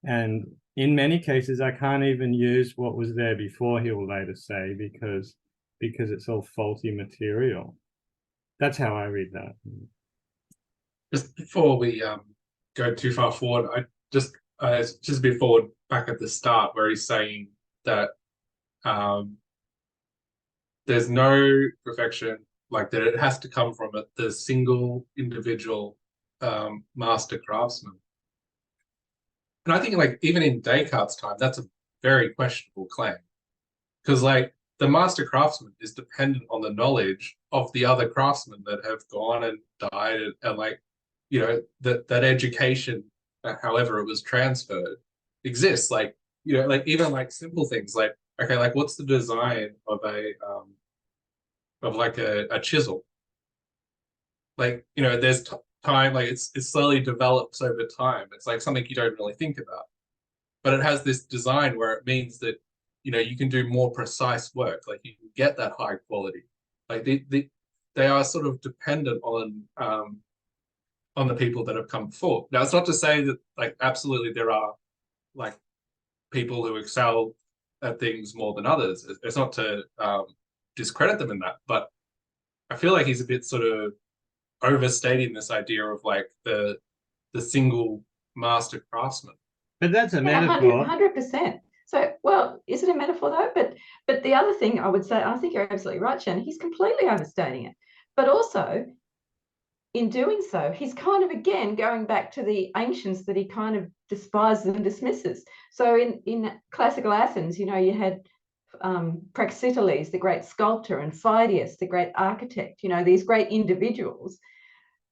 And in many cases, I can't even use what was there before, he will later say, because it's all faulty material. That's how I read that. Just before we go too far forward, I just before back at the start where he's saying that there's no perfection, like that it has to come from the single individual master craftsman. And I think, like, even in Descartes' time, that's a very questionable claim, because, like, the master craftsman is dependent on the knowledge of the other craftsmen that have gone and died, and like, you know, that education, however it was transferred, exists. Like, you know, like even like simple things like, okay, like what's the design of a chisel? Like, you know, there's time, like it slowly develops over time. It's like something you don't really think about, but it has this design where it means that, you know, you can do more precise work, like you can get that high quality. Like they are sort of dependent on the people that have come before. Now, it's not to say that, like, absolutely there are like people who excel at things more than others. It's not to discredit them in that, but I feel like he's a bit sort of overstating this idea of like the single master craftsman. But that's a metaphor. 100%. So, well, is it a metaphor though? But the other thing I would say, I think you're absolutely right, Shannon, he's completely overstating it. But also, in doing so, he's kind of, again, going back to the ancients that he kind of despises and dismisses. So in classical Athens, you know, you had Praxiteles, the great sculptor, and Phidias, the great architect, you know, these great individuals.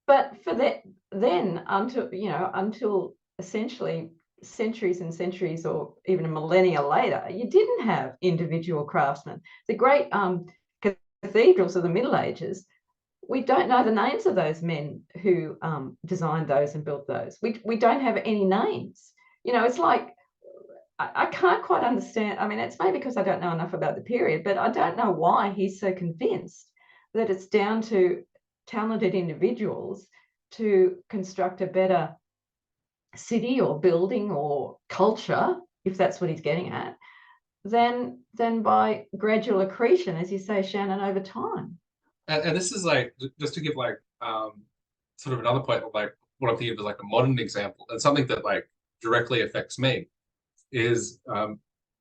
But for that, then until essentially centuries and centuries, or even a millennia later, you didn't have individual craftsmen. The great cathedrals of the Middle Ages, we don't know the names of those men who designed those and built those. We don't have any names. You know, it's like, I can't quite understand. I mean, it's maybe because I don't know enough about the period, but I don't know why he's so convinced that it's down to talented individuals to construct a better city or building or culture, if that's what he's getting at, than by gradual accretion, as you say, Shannon, over time. And this is like, just to give like sort of another point of like what I'm thinking of as like a modern example, and something that like directly affects me is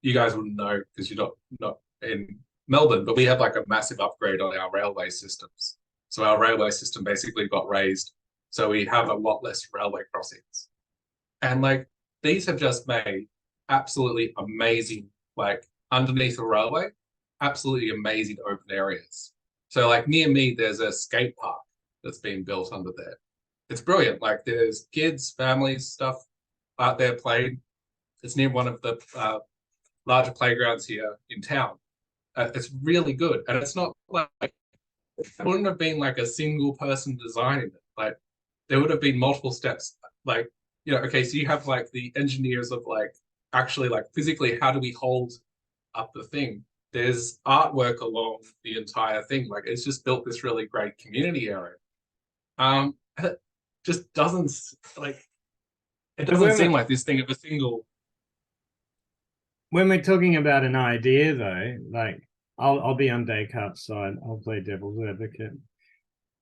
you guys wouldn't know because you're not in Melbourne, but we have like a massive upgrade on our railway systems. So our railway system basically got raised, so we have a lot less railway crossings. And like these have just made absolutely amazing, like underneath the railway, absolutely amazing open areas. So like near me, there's a skate park that's being built under there. It's brilliant. Like there's kids, families, stuff out there playing. It's near one of the larger playgrounds here in town. It's really good. And it's not like, it wouldn't have been like a single person designing it. Like there would have been multiple steps. Like okay, so you have like the engineers of like actually like physically, how do we hold up the thing? There's artwork along the entire thing. Like it's just built this really great community area. It just doesn't like it So doesn't when seem we- like this thing of a single. when we're talking about an idea, though, like I'll be on Descartes' side. I'll play devil's advocate.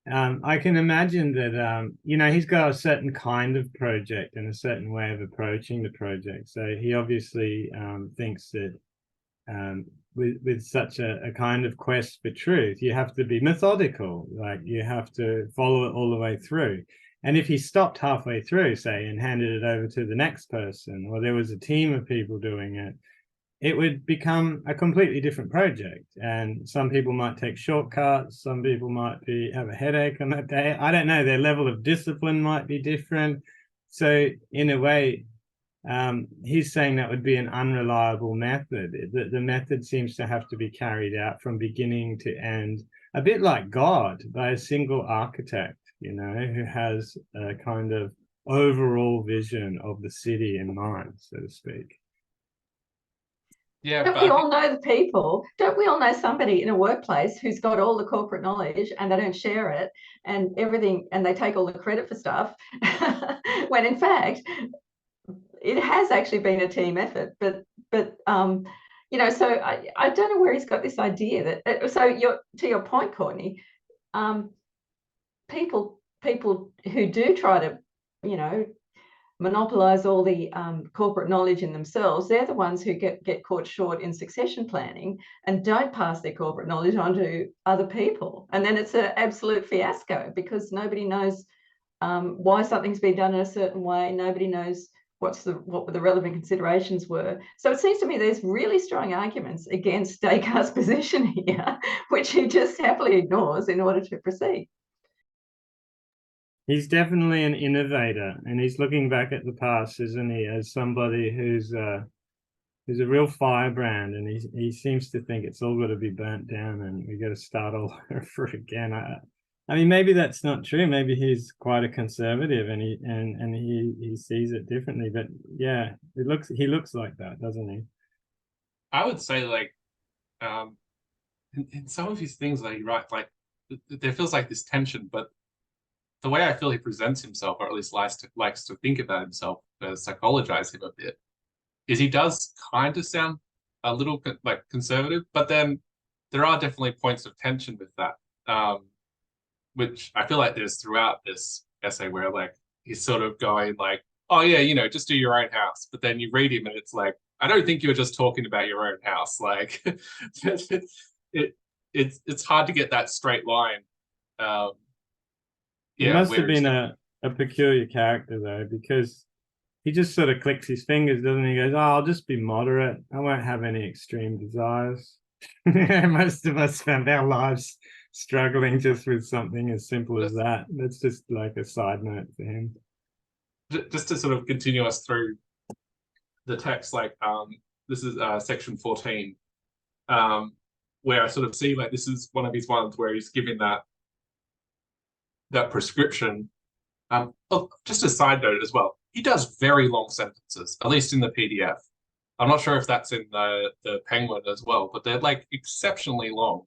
I can imagine that he's got a certain kind of project and a certain way of approaching the project. So he obviously thinks that with such a kind of quest for truth, you have to be methodical, like you have to follow it all the way through. And if he stopped halfway through, say, and handed it over to the next person, or there was a team of people doing it, it would become a completely different project. And some people might take shortcuts, some people might have a headache on that day. I don't know, their level of discipline might be different. So in a way, he's saying that would be an unreliable method. The method seems to have to be carried out from beginning to end, a bit like God, by a single architect, who has a kind of overall vision of the city in mind, so to speak. Yeah, Don't but we all know the people? Don't we all know somebody in a workplace who's got all the corporate knowledge and they don't share it and everything, and they take all the credit for stuff, when in fact it has actually been a team effort. But so I don't know where he's got this idea that. So to your point, Courtney, people who do try to, monopolize all the corporate knowledge in themselves, they're the ones who get caught short in succession planning and don't pass their corporate knowledge on to other people. And then it's an absolute fiasco because nobody knows why something's been done in a certain way. Nobody knows what the relevant considerations were. So it seems to me there's really strong arguments against Descartes' position here, which he just happily ignores in order to proceed. He's definitely an innovator, and he's looking back at the past, isn't he, as somebody who's a real firebrand, and he seems to think it's all got to be burnt down and we got to start all over again. I mean, maybe that's not true. Maybe he's quite a conservative, and he sees it differently. But yeah, he looks like that, doesn't he? I would say like in some of his things that he writes, like there feels like this tension, but the way I feel he presents himself, or at least likes to think about himself, psychologize him a bit, is he does kind of sound a little like conservative, but then there are definitely points of tension with that, which I feel like there's throughout this essay where like he's sort of going like, oh yeah, just do your own house, but then you read him and it's like, I don't think you're just talking about your own house. Like it's hard to get that straight line. He must have been a peculiar character, though, because he just sort of clicks his fingers, doesn't he? He goes, oh, I'll just be moderate. I won't have any extreme desires. Most of us spend our lives struggling just with something as simple as that. That's just like a side note for him. Just to sort of continue us through the text, like this is section 14, where I sort of see like this is one of his ones where he's giving that prescription. Oh, just a side note as well, he does very long sentences, at least in the PDF. I'm not sure if that's in the Penguin as well, but they're like exceptionally long.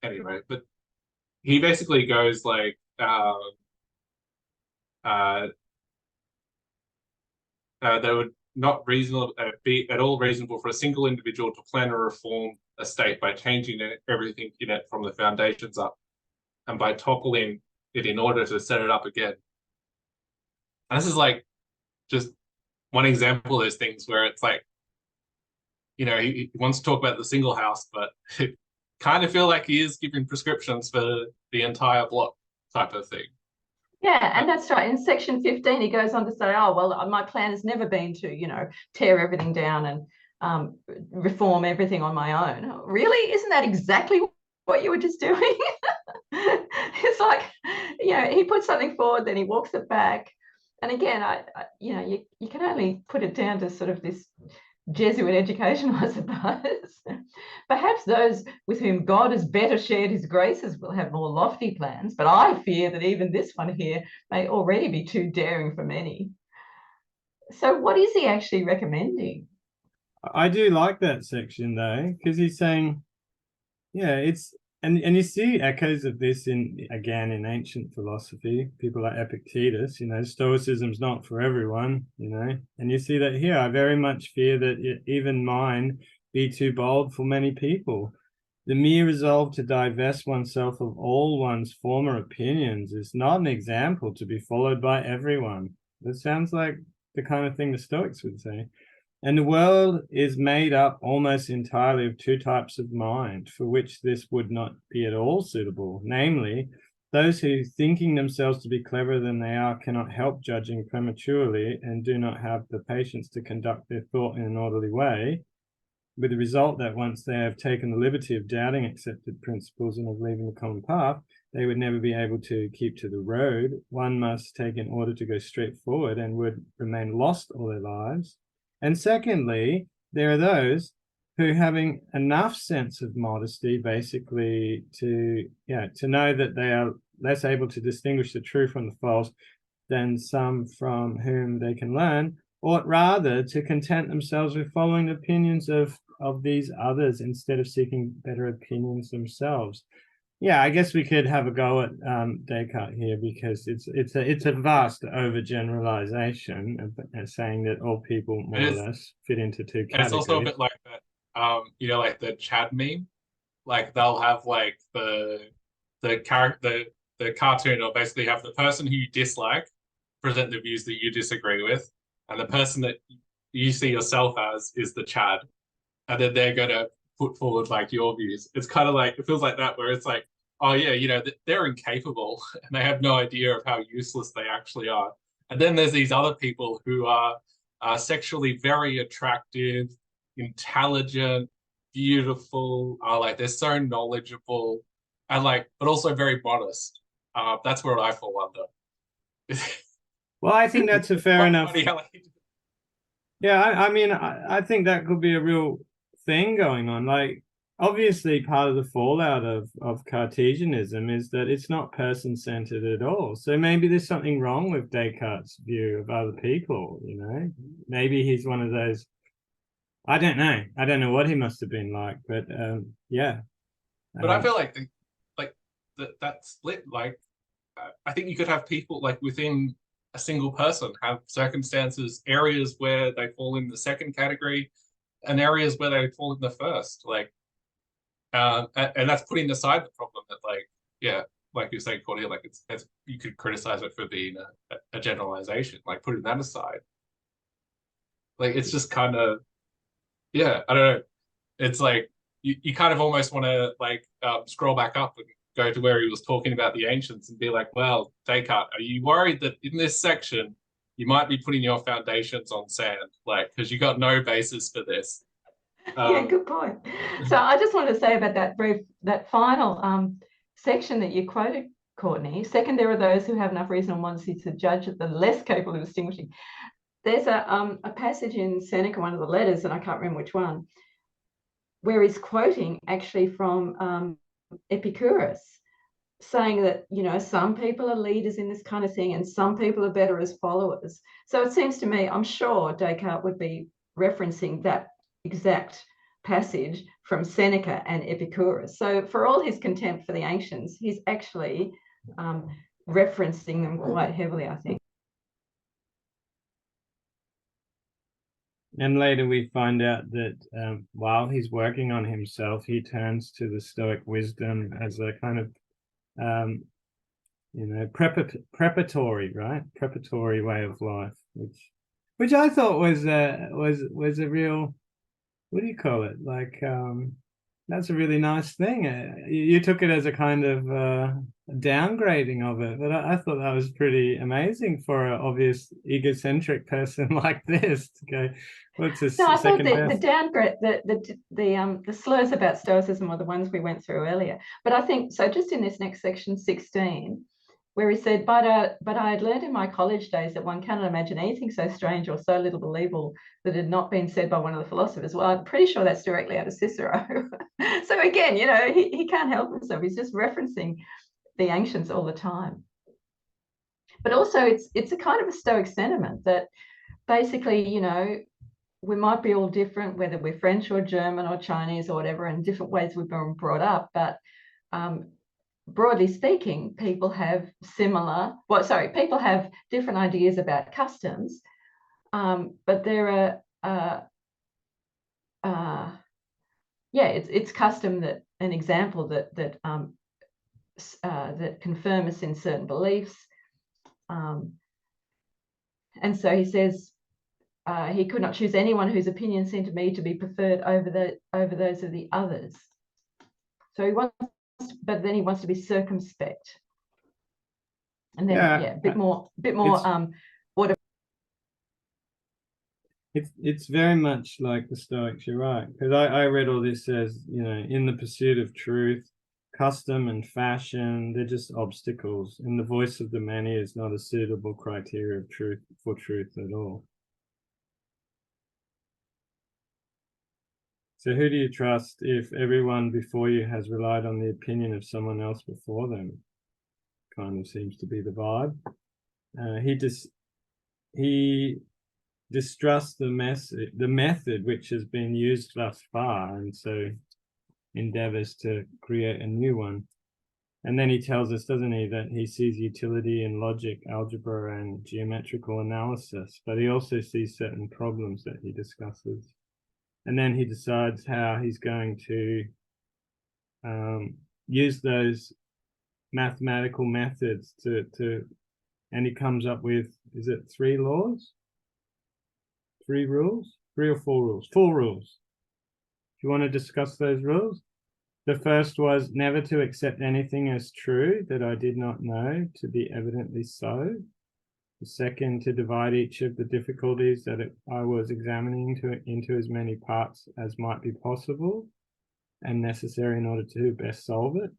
Anyway, but he basically goes like they would not be at all reasonable for a single individual to plan or reform a state by changing everything in it from the foundations up, and by toppling it in order to set it up again. And this is like just one example of those things where it's like, he wants to talk about the single house, but it kind of feel like he is giving prescriptions for the entire block type of thing. Yeah, and that's right. In section 15, he goes on to say, oh, well, my plan has never been to, tear everything down and reform everything on my own. Really? Isn't that exactly what you were just doing? It's like, he puts something forward, then he walks it back. And again, you can only put it down to sort of this Jesuit education, I suppose. Perhaps those with whom God has better shared his graces will have more lofty plans, but I fear that even this one here may already be too daring for many. So what is he actually recommending? I do like that section though, because he's saying, yeah, it's and you see echoes of this in ancient philosophy. People like Epictetus, Stoicism's not for everyone, and you see that here. I very much fear that even mine be too bold for many people. The mere resolve to divest oneself of all one's former opinions is not an example to be followed by everyone. That sounds like the kind of thing the Stoics would say. And the world is made up almost entirely of two types of mind, for which this would not be at all suitable, namely, those who, thinking themselves to be cleverer than they are, cannot help judging prematurely and do not have the patience to conduct their thought in an orderly way, with the result that once they have taken the liberty of doubting accepted principles and of leaving the common path, they would never be able to keep to the road one must take in order to go straight forward, and would remain lost all their lives. And secondly, there are those who, having enough sense of modesty, basically to know that they are less able to distinguish the true from the false than some from whom they can learn, ought rather to content themselves with following the opinions of these others instead of seeking better opinions themselves. Yeah, I guess we could have a go at Descartes here, because it's a vast overgeneralization of saying that all people more or less fit into two categories. And it's also a bit like that, like the Chad meme. Like they'll have like the cartoon will basically have the person who you dislike present the views that you disagree with, and the person that you see yourself as is the Chad, and then they're going to put forward like your views. It's kind of like, it feels like that, where it's like, oh yeah, they're incapable and they have no idea of how useless they actually are. And then there's these other people who are sexually very attractive, intelligent, beautiful, like they're so knowledgeable, and like, but also very modest. That's where I fall under. Well, I think that's a fair enough. Yeah, I think that could be a real thing going on. Like, obviously, part of the fallout of Cartesianism is that it's not person-centered at all. So maybe there's something wrong with Descartes' view of other people. Maybe he's one of those. I don't know. I don't know what he must have been like, but yeah. But I feel like that split. Like, I think you could have people like within a single person have circumstances, areas where they fall in the second category, and areas where they fall in the first. Like, and that's putting aside the problem that, like, yeah, like you're saying, Cordelia, like it's you could criticize it for being a generalization. Like, putting that aside, like it's just kind of, yeah, I don't know. It's like you kind of almost want to like scroll back up and go to where he was talking about the ancients and be like, well, Descartes, are you worried that in this section you might be putting your foundations on sand, like, because you got no basis for this? Yeah, good point. So I just want to say about that final section that you quoted, Courtney. Second, there are those who have enough reason and modesty to judge that the less capable of distinguishing. There's a passage in Seneca, one of the letters, and I can't remember which one, where he's quoting actually from Epicurus, saying that, some people are leaders in this kind of thing and some people are better as followers. So it seems to me, I'm sure Descartes would be referencing that exact passage from Seneca and Epicurus. So for all his contempt for the ancients, he's actually referencing them quite heavily, I think. And later we find out that while he's working on himself, he turns to the Stoic wisdom as a kind of, preparatory way of life, which I thought was a real, what do you call it? Like, that's a really nice thing. You took it as a kind of downgrading of it, but I thought that was pretty amazing for an obvious egocentric person like this to go, what's a No, I thought second the downgrade, the slurs about Stoicism were the ones we went through earlier. But I think, so just in this next section, 16, where he said, but I had learned in my college days that one cannot imagine anything so strange or so little believable that had not been said by one of the philosophers. Well, I'm pretty sure that's directly out of Cicero. So again, you know, he can't help himself. He's just referencing the ancients all the time. But also it's a kind of a Stoic sentiment that basically, you know, we might be all different, whether we're French or German or Chinese or whatever, in different ways we've been brought up. But broadly speaking, people have people have different ideas about customs, but there are, it's custom that an example that confirm us in certain beliefs, and so he says he could not choose anyone whose opinion seemed to me to be preferred over those of the others. So he wants. But then he wants to be circumspect, and then a bit more. It's very much like the Stoics. You're right, because I read all this as, you know, in the pursuit of truth, custom and fashion, they're just obstacles, and the voice of the many is not a suitable criteria of truth at all. So who do you trust if everyone before you has relied on the opinion of someone else before them? Kind of seems to be the vibe. He distrusts the method which has been used thus far, and so endeavors to create a new one. And then he tells us, doesn't he, that he sees utility in logic, algebra, and geometrical analysis, but he also sees certain problems that he discusses. And then he decides how he's going to use those mathematical methods and he comes up with, is it 3 laws? 3 rules? 3 or 4 rules? 4 rules. Do you want to discuss those rules? The first was never to accept anything as true that I did not know to be evidently so. The second, to divide each of the difficulties that I was examining into as many parts as might be possible and necessary in order to best solve it.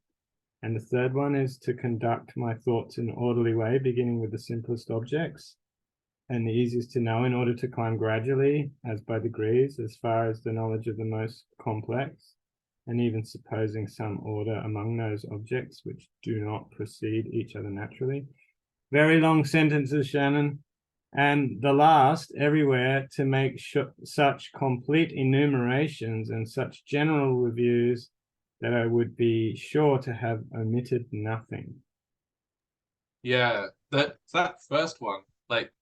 And the third one is to conduct my thoughts in an orderly way, beginning with the simplest objects and the easiest to know, in order to climb gradually, as by degrees, as far as the knowledge of the most complex, and even supposing some order among those objects which do not precede each other naturally. Very long sentences, Shannon. And the last, everywhere, to make such complete enumerations and such general reviews that I would be sure to have omitted nothing. Yeah, that first one, like,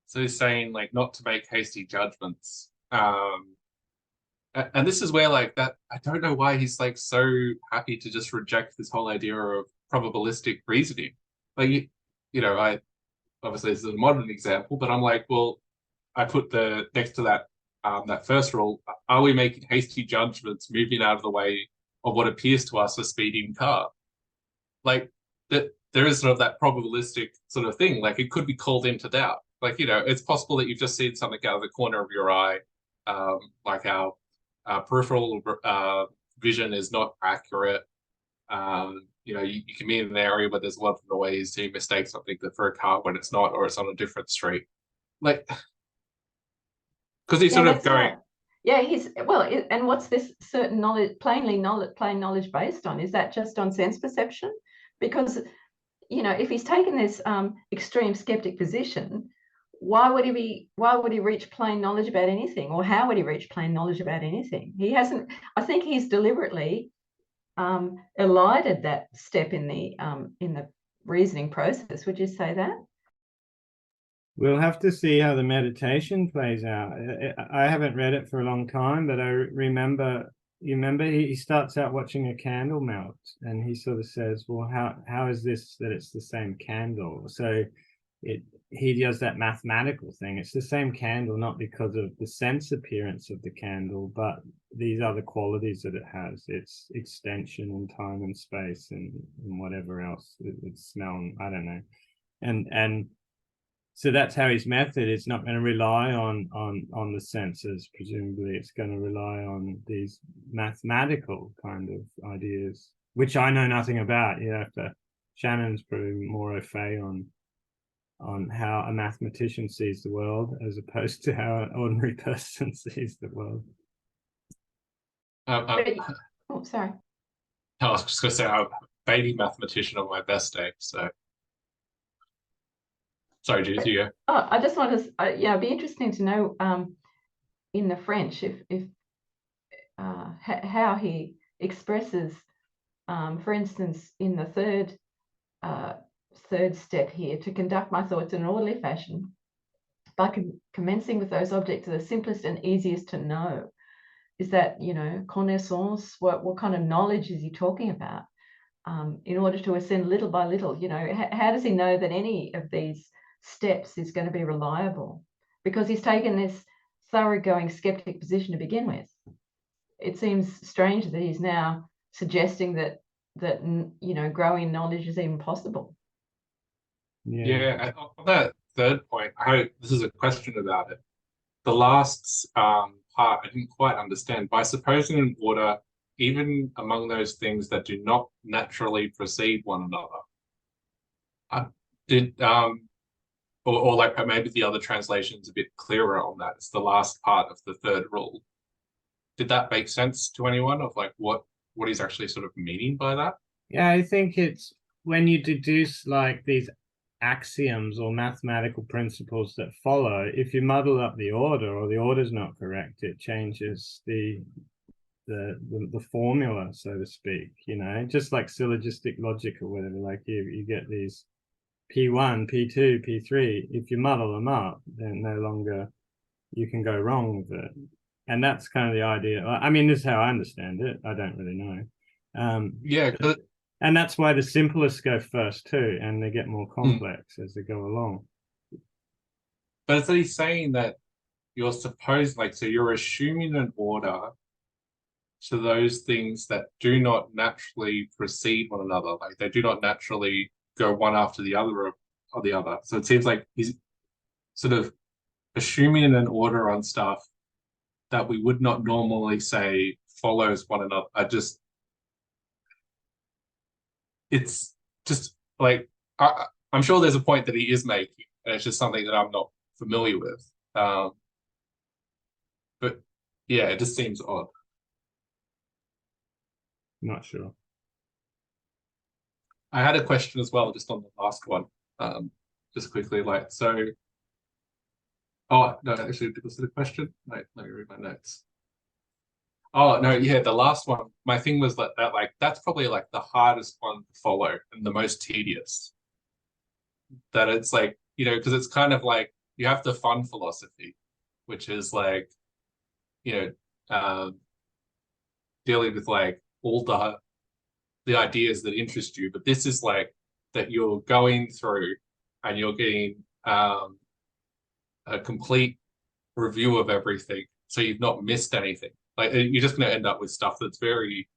so he's saying, like, not to make hasty judgments. And this is where, like, that, I don't know why he's, like, so happy to just reject this whole idea of probabilistic reasoning. Like, you know, I obviously this is a modern example, but I'm like, well, I put the next to that that first rule, are we making hasty judgments moving out of the way of what appears to us a speeding car? Like, that there is sort of that probabilistic sort of thing. Like, it could be called into doubt. Like, you know, it's possible that you've just seen something out of the corner of your eye, like our peripheral vision is not accurate. You know, you can be in an area where there's a lot of noise, so you mistake something for a car when it's not, or it's on a different street. Like, because he's sort of going. Right. Yeah, and what's this certain knowledge, plain knowledge based on? Is that just on sense perception? Because, you know, if he's taken this extreme skeptic position, why would he reach plain knowledge about anything, or how would he reach plain knowledge about anything? He hasn't. I think he's deliberately elided that step in the reasoning process. Would you say that? We'll have to see how the meditation plays out. I haven't read it for a long time, but I remember, you remember he starts out watching a candle melt, and he sort of says, well, how is this that it's the same candle? So he does that mathematical thing. It's the same candle, not because of the sense appearance of the candle, but these other qualities that it has, its extension in time and space, and whatever else, its smell, I don't know. And so that's how his method is not going to rely on the senses. Presumably it's going to rely on these mathematical kind of ideas, which I know nothing about. You have to Shannon's probably more au fait on how a mathematician sees the world as opposed to how an ordinary person sees the world. Oh, sorry. I was just going to say I'm a baby mathematician on my best day. So, sorry, Judith, you go. Oh, I just want to, yeah, it'd be interesting to know in the French if how he expresses, for instance, in the third step here, to conduct my thoughts in an orderly fashion by commencing with those objects that are simplest and easiest to know. Is that, connaissance? What kind of knowledge is he talking about? In order to ascend little by little, how does he know that any of these steps is going to be reliable? Because he's taken this thoroughgoing skeptic position to begin with. It seems strange that he's now suggesting that growing knowledge is even possible. Yeah, on that third point, this is a question about it. The last part I didn't quite understand. By supposing an order, even among those things that do not naturally precede one another, or like maybe the other translation's a bit clearer on that. It's the last part of the third rule. Did that make sense to anyone of like what he's actually sort of meaning by that? Yeah, I think it's when you deduce like these axioms or mathematical principles that follow, if you muddle up the order or the order's not correct, it changes the formula, so to speak, just like syllogistic logic or whatever. Like you get these P1, P2, P3. If you muddle them up, then no longer you can go wrong with it. And that's kind of the idea. I mean, this is how I understand it. I don't really know. Yeah, and that's why the simplest go first too, and they get more complex as they go along. But it's that he's saying that you're supposed, like, so you're assuming an order to those things that do not naturally precede one another. Like they do not naturally go one after the other or the other. So it seems like he's sort of assuming an order on stuff that we would not normally say follows one another. It's just like, I'm sure there's a point that he is making, and it's just something that I'm not familiar with. But yeah, it just seems odd. Not sure. I had a question as well, just on the last one, just quickly, like, so. Oh no, actually, was it a question? Wait, let me read my notes. Oh no, yeah, the last one. My thing was that like that's probably like the hardest one to follow and the most tedious. That it's like, because it's kind of like you have the fun philosophy, which is like, dealing with like all the ideas that interest you. But this is like that you're going through and you're getting a complete review of everything, so you've not missed anything. Like you're just going to end up with stuff that's very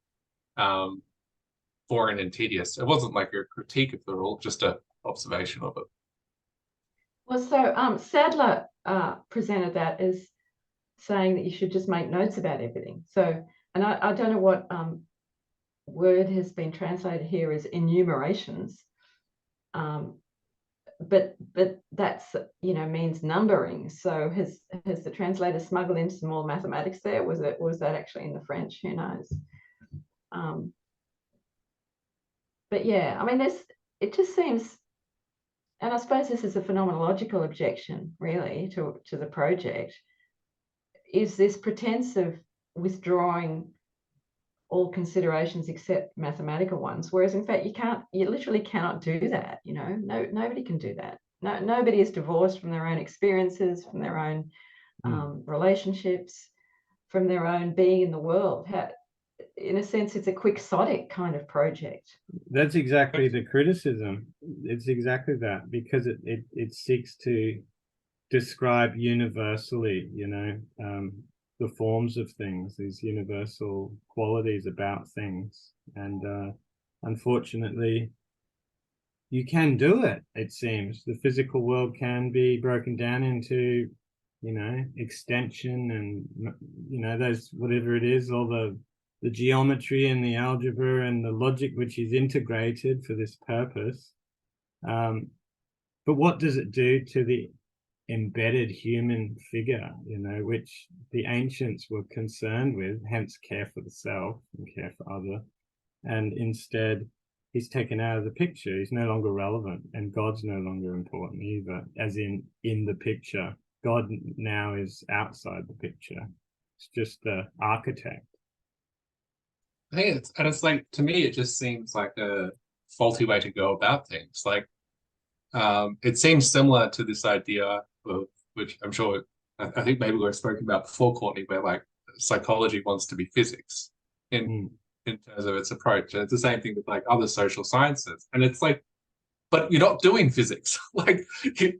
boring and tedious. It wasn't like a critique of the rule, just an observation of it. Well, so Sadler presented that as saying that you should just make notes about everything. So, and I don't know what word has been translated here as enumerations, but that's means numbering. So has the translator smuggled in some more mathematics there? Was that actually in the French? Who knows? But yeah, I mean, it just seems, and I suppose this is a phenomenological objection really to the project, is this pretense of withdrawing all considerations except mathematical ones, whereas in fact you literally cannot do that. Nobody can do that. Nobody is divorced from their own experiences, from their own relationships, from their own being in the world. In a sense, it's a quixotic kind of project. That's exactly the criticism. It's exactly that, because it seeks to describe universally, the forms of things, these universal qualities about things. And unfortunately, you can do it, it seems. The physical world can be broken down into, extension and, those, whatever it is, all the the geometry and the algebra and the logic which is integrated for this purpose. But what does it do to the embedded human figure, which the ancients were concerned with, hence care for the self and care for other, and instead he's taken out of the picture. He's no longer relevant, and God's no longer important either, as in the picture. God now is outside the picture. It's just the architect. I think it's like, to me, it just seems like a faulty way to go about things. Like, it seems similar to this idea of, which I'm sure, I think maybe we've spoken about before, Courtney, where like psychology wants to be physics in terms of its approach. And it's the same thing with like other social sciences. And it's like, but you're not doing physics. Like,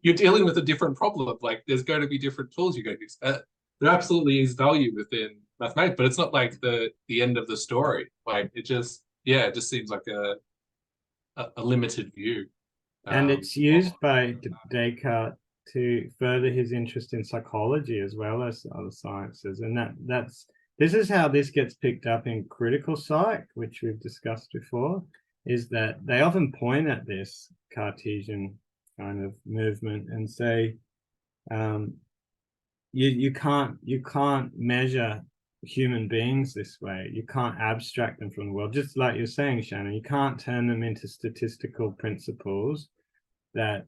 you're dealing with a different problem. Like, there's going to be different tools you're going to use. There absolutely is value within mathematics, but it's not like the end of the story. Like, it just seems like a limited view. And it's used by Descartes to further his interest in psychology as well as other sciences. And this is how this gets picked up in critical psych, which we've discussed before, is that they often point at this Cartesian kind of movement and say, you can't measure human beings this way. You can't abstract them from the world. Just like you're saying, Shannon, you can't turn them into statistical principles that,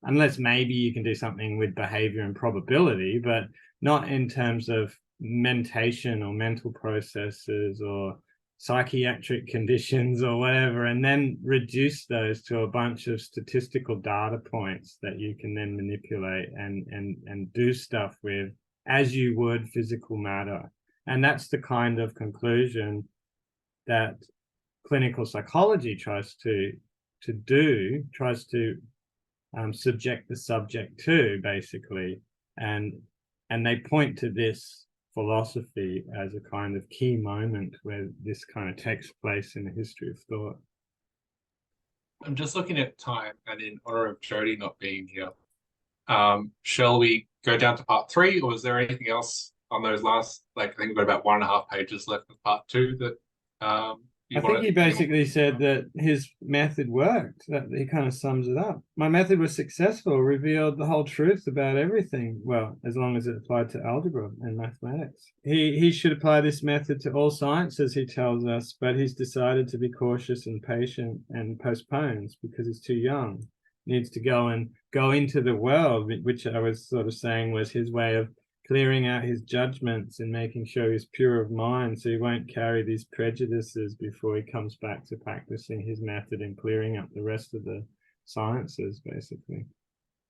unless maybe you can do something with behavior and probability, but not in terms of mentation or mental processes or psychiatric conditions or whatever, and then reduce those to a bunch of statistical data points that you can then manipulate and do stuff with as you would physical matter. And that's the kind of conclusion that clinical psychology tries to subject the subject to, basically. And they point to this philosophy as a kind of key moment where this kind of takes place in the history of thought. I'm just looking at time, and in honor of Jody not being here, shall we go down to part 3, or is there anything else on those last, like, I think we've got about 1.5 pages left of part 2 that I think he basically said that his method worked, that he kind of sums it up. My method was successful, revealed the whole truth about everything. Well, as long as it applied to algebra and mathematics. He should apply this method to all sciences, he tells us, but he's decided to be cautious and patient and postpones because he's too young. Needs to go into the world, which I was sort of saying was his way of clearing out his judgments and making sure he's pure of mind, so he won't carry these prejudices before he comes back to practicing his method and clearing up the rest of the sciences, basically.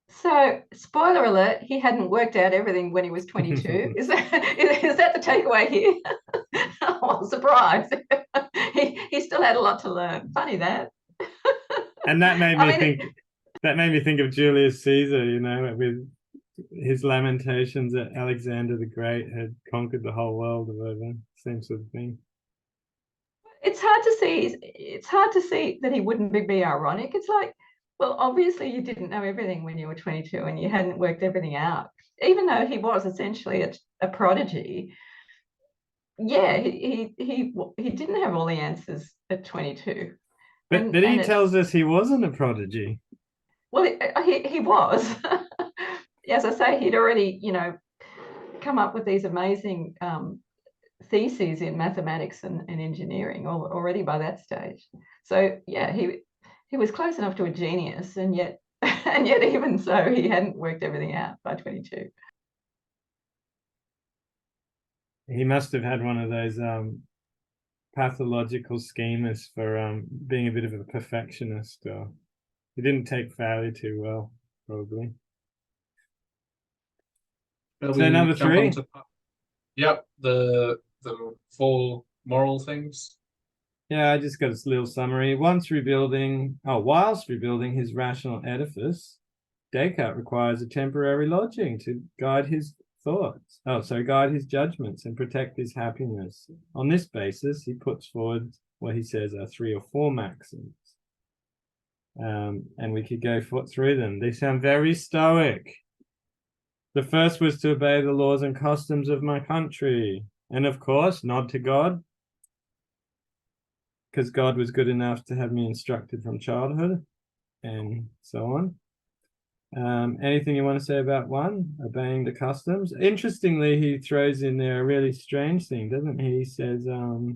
So, spoiler alert, he hadn't worked out everything when he was 22. Is that the takeaway here? Oh, surprise. He still had a lot to learn. Funny that. And that made me think of Julius Caesar, with his lamentations that Alexander the Great had conquered the whole world or whatever, same sort of thing. It's hard to see that he wouldn't be ironic. It's like, well, obviously you didn't know everything when you were 22 and you hadn't worked everything out, even though he was essentially a prodigy. Yeah, he didn't have all the answers at 22. But he tells us he wasn't a prodigy. Well, he was. As I say, he'd already, come up with these amazing theses in mathematics and engineering already by that stage. So yeah, he was close enough to a genius, and yet even so, he hadn't worked everything out by 22. He must have had one of those pathological schemas for being a bit of a perfectionist. He didn't take failure too well, probably. So number 3. Yep, the 4 moral things. Yeah, I just got a little summary. Whilst rebuilding his rational edifice, Descartes requires a temporary lodging to guide his judgments and protect his happiness. On this basis, he puts forward what he says are 3 or 4 maxims. And we could go through them. They sound very stoic. The first was to obey the laws and customs of my country. And of course, nod to God. because God was good enough to have me instructed from childhood, and so on. Anything you want to say about one, obeying the customs? Interestingly, he throws in there a really strange thing, doesn't he? He says, what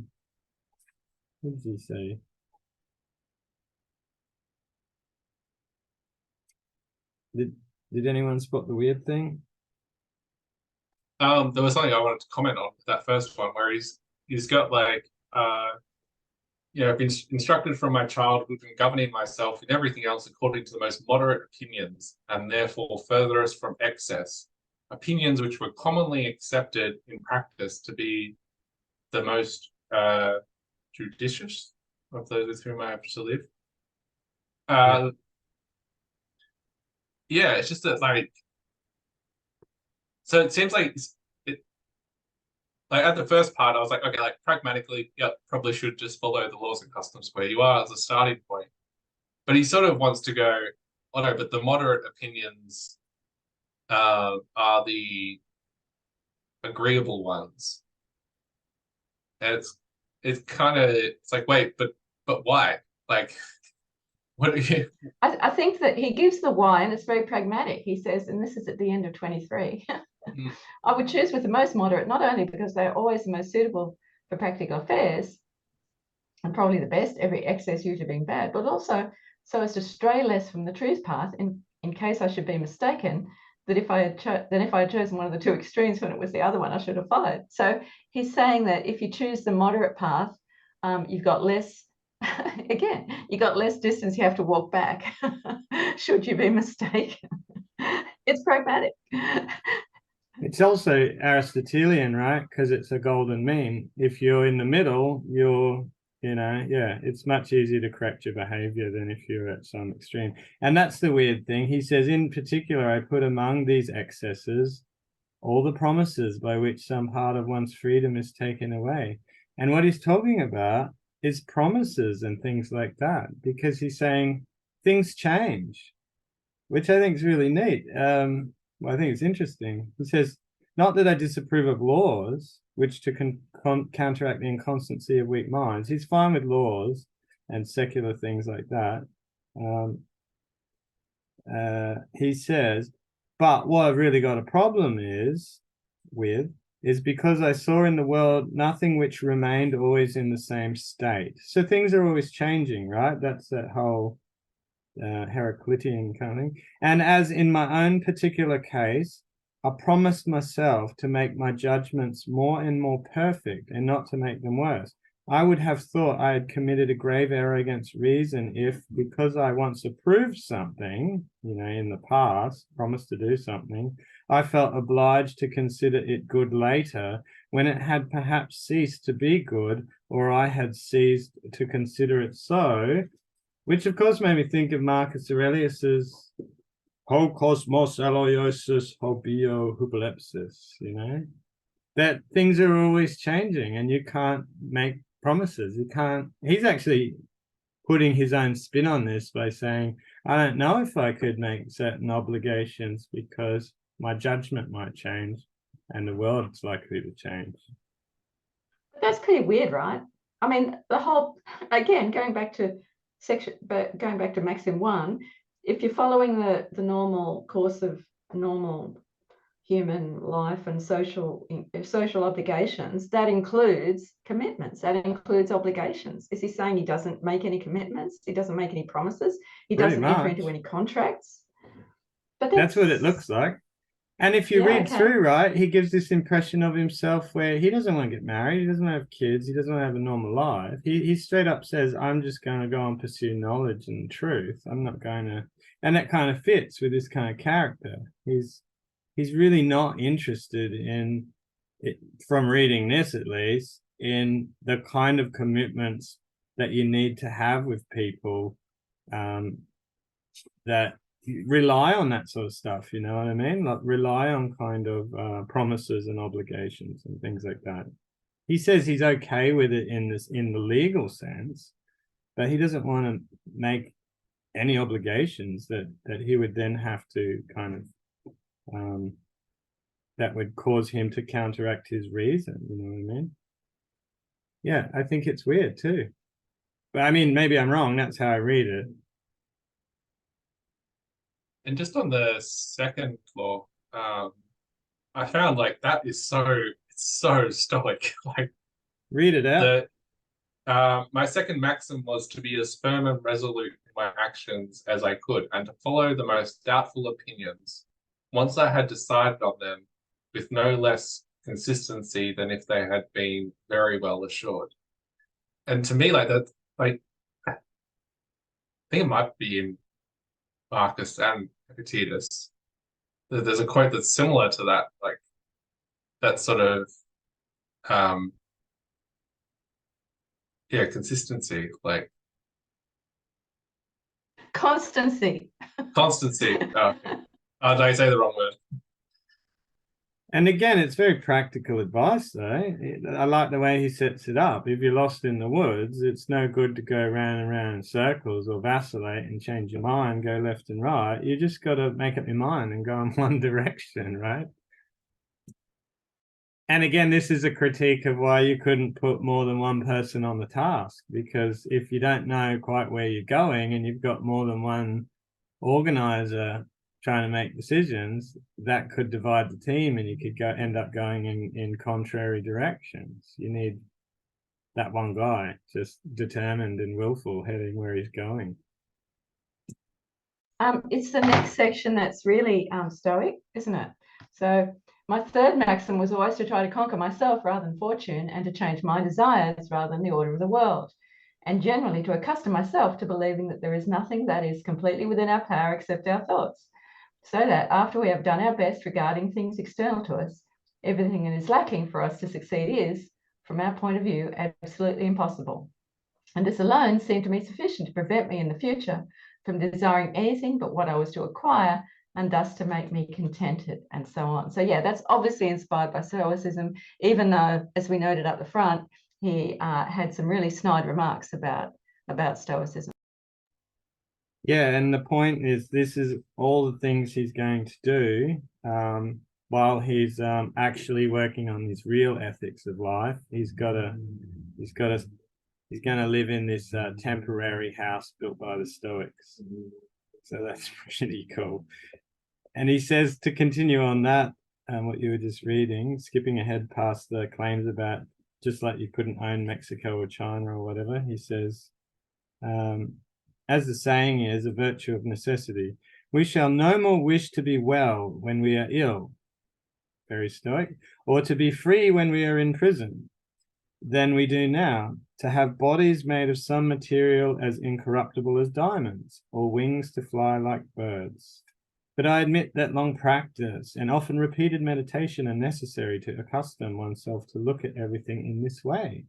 does he say? Did anyone spot the weird thing? There was something I wanted to comment on with that first one, where he's got like I've been instructed from my childhood and governing myself in everything else according to the most moderate opinions, and therefore furthest from excess. Opinions which were commonly accepted in practice to be the most judicious of those with whom I have to live. Yeah, it's just that, like, so it seems like like at the first part, I was like, okay, like pragmatically, yeah, probably should just follow the laws and customs where you are as a starting point. But he sort of wants to go, oh no, but the moderate opinions are the agreeable ones. And it's kind of, it's like, wait, but why? Like, what are you? I think that he gives the why, and it's very pragmatic. He says, and this is at the end of 23, I would choose with the most moderate, not only because they're always the most suitable for practical affairs, and probably the best, every excess usually being bad, but also so as to stray less from the truth path in case I should be mistaken, that if I had chosen one of the two extremes when it was the other one, I should have followed. So he's saying that if you choose the moderate path, you've got less, again, you've got less distance you have to walk back should you be mistaken. It's pragmatic. It's also Aristotelian, right? Because it's a golden mean. If you're in the middle, it's much easier to correct your behavior than if you're at some extreme. And that's the weird thing. He says, in particular, I put among these excesses all the promises by which some part of one's freedom is taken away. And what he's talking about is promises and things like that, because he's saying things change, which I think is really neat. I think it's interesting. He says, not that I disapprove of laws, which to counteract the inconstancy of weak minds. He's fine with laws and secular things like that. He says, but what I've really got a problem is because I saw in the world nothing which remained always in the same state. So things are always changing, right? That's that whole Heraclitean kind of thing. And as in my own particular case, I promised myself to make my judgments more and more perfect and not to make them worse. I would have thought I had committed a grave error against reason if, because I once approved something, in the past, promised to do something, I felt obliged to consider it good later when it had perhaps ceased to be good, or I had ceased to consider it so, which of course made me think of Marcus Aurelius's ho cosmos aloiosis ho bio hubelepsis, that things are always changing and you can't make promises. He's actually putting his own spin on this by saying, I don't know if I could make certain obligations because my judgment might change and the world's likely to change. That's pretty weird, right? I mean, the whole, again, going back to Maxim 1, if you're following the normal course of normal human life and social obligations, that includes commitments, that includes obligations. Is he saying he doesn't make any commitments? He doesn't make any promises? He doesn't enter into any contracts? But that's what it looks like. And if you read through, right, he gives this impression of himself where he doesn't want to get married, he doesn't have kids, he doesn't want to have a normal life. He straight up says, I'm just going to go and pursue knowledge and truth. I'm not going to, and that kind of fits with this kind of character. He's really not interested in it, from reading this at least, in the kind of commitments that you need to have with people that rely on that sort of stuff, you know what I mean? Like rely on kind of promises and obligations and things like that. He says he's okay with it in the legal sense, but he doesn't want to make any obligations that he would then have to kind of that would cause him to counteract his reason, you know what I mean? Yeah, I think it's weird too. But I mean, maybe I'm wrong. That's how I read it. And just on the second law, I found like that is so stoic. Like Read it out. my second maxim was to be as firm and resolute in my actions as I could, and to follow the most doubtful opinions, once I had decided on them, with no less consistency than if they had been very well assured. And to me, like that, like I think it might be in Marcus and Epictetus. There's a quote that's similar to that, like that sort of um yeah, consistency, like Constancy. constancy. Did I say the wrong word? And again, it's very practical advice, though. I like the way he sets it up. If you're lost in the woods, it's no good to go round and round in circles or vacillate and change your mind, go left and right. You just got to make up your mind and go in one direction, right? And again, this is a critique of why you couldn't put more than one person on the task, because if you don't know quite where you're going and you've got more than one organizer trying to make decisions, that could divide the team and you could end up going in contrary directions. You need that one guy just determined and willful, heading where he's going. It's the next section that's really stoic, isn't it? So my third maxim was always to try to conquer myself rather than fortune, and to change my desires rather than the order of the world, and generally to accustom myself to believing that there is nothing that is completely within our power except our thoughts, so that after we have done our best regarding things external to us, everything that is lacking for us to succeed is, from our point of view, absolutely impossible. And this alone seemed to me sufficient to prevent me in the future from desiring anything but what I was to acquire, and thus to make me contented, and so on. So yeah, that's obviously inspired by Stoicism, even though, as we noted up the front, he had some really snide remarks about Stoicism. Yeah, and the point is, this is all the things he's going to do while he's actually working on his real ethics of life. He's going to live in this temporary house built by the Stoics. So that's pretty cool. And he says, to continue on that, what you were just reading, skipping ahead past the claims about just like you couldn't own Mexico or China or whatever, he says, as the saying is, a virtue of necessity, we shall no more wish to be well when we are ill, very Stoic, or to be free when we are in prison, than we do now, to have bodies made of some material as incorruptible as diamonds, or wings to fly like birds. But I admit that long practice and often repeated meditation are necessary to accustom oneself to look at everything in this way.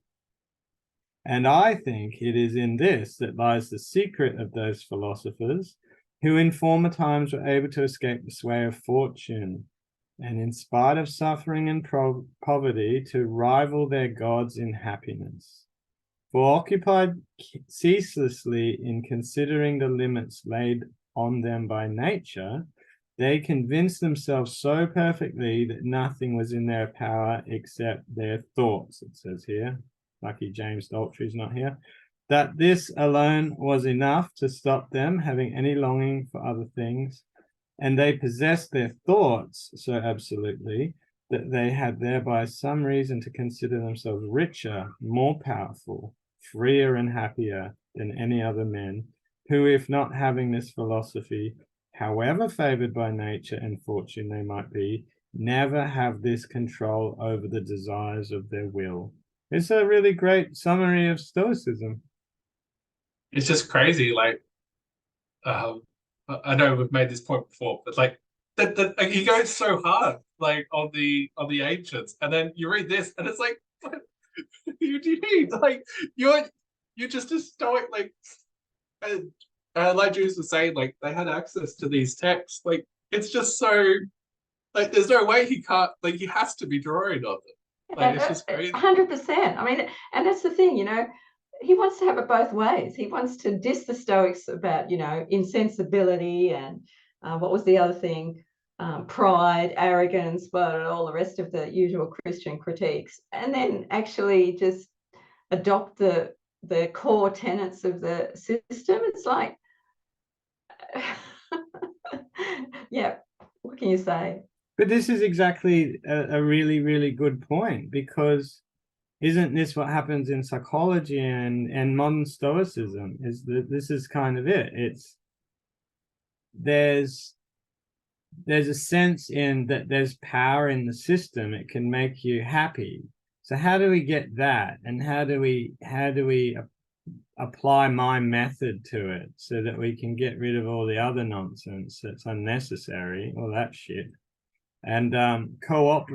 And I think it is in this that lies the secret of those philosophers who in former times were able to escape the sway of fortune, and in spite of suffering and poverty, to rival their gods in happiness. For occupied ceaselessly in considering the limits laid on them by nature, they convinced themselves so perfectly that nothing was in their power except their thoughts, it says here. Lucky James Daltrey's not here. That this alone was enough to stop them having any longing for other things, and they possessed their thoughts so absolutely that they had thereby some reason to consider themselves richer, more powerful, freer and happier than any other men, who, if not having this philosophy, however favored by nature and fortune they might be, never have this control over the desires of their will. It's a really great summary of Stoicism. It's just crazy. Like, I know we've made this point before, but like that he goes so hard, like on the ancients, and then you read this, and it's like, what do you mean? Like you're just a Stoic, like, and like Jules was saying, like they had access to these texts. Like it's just so, like there's no way he can't, like he has to be drawing on them. Like it's just crazy. 100%. I mean, and that's the thing, he wants to have it both ways. He wants to diss the Stoics about, insensibility and what was the other thing? Pride, arrogance, but all the rest of the usual Christian critiques. And then actually just adopt the the core tenets of the system. It's like, yeah, what can you say? But this is exactly a really, really good point, because isn't this what happens in psychology and modern Stoicism? Is that this is kind of it. It's there's a sense in that there's power in the system. It can make you happy. So how do we get that? And how do we apply my method to it so that we can get rid of all the other nonsense that's unnecessary, all that shit, and co-opt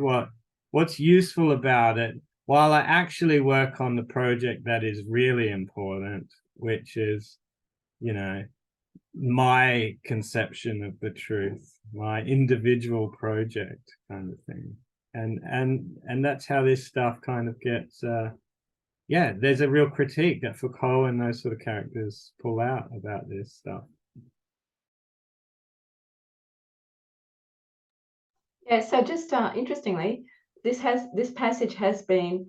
what's useful about it, while I actually work on the project that is really important, which is, you know, my conception of the truth, my individual project kind of thing. And that's how this stuff kind of gets yeah, there's a real critique that Foucault and those sort of characters pull out about this stuff. Yeah, so just interestingly, this passage has been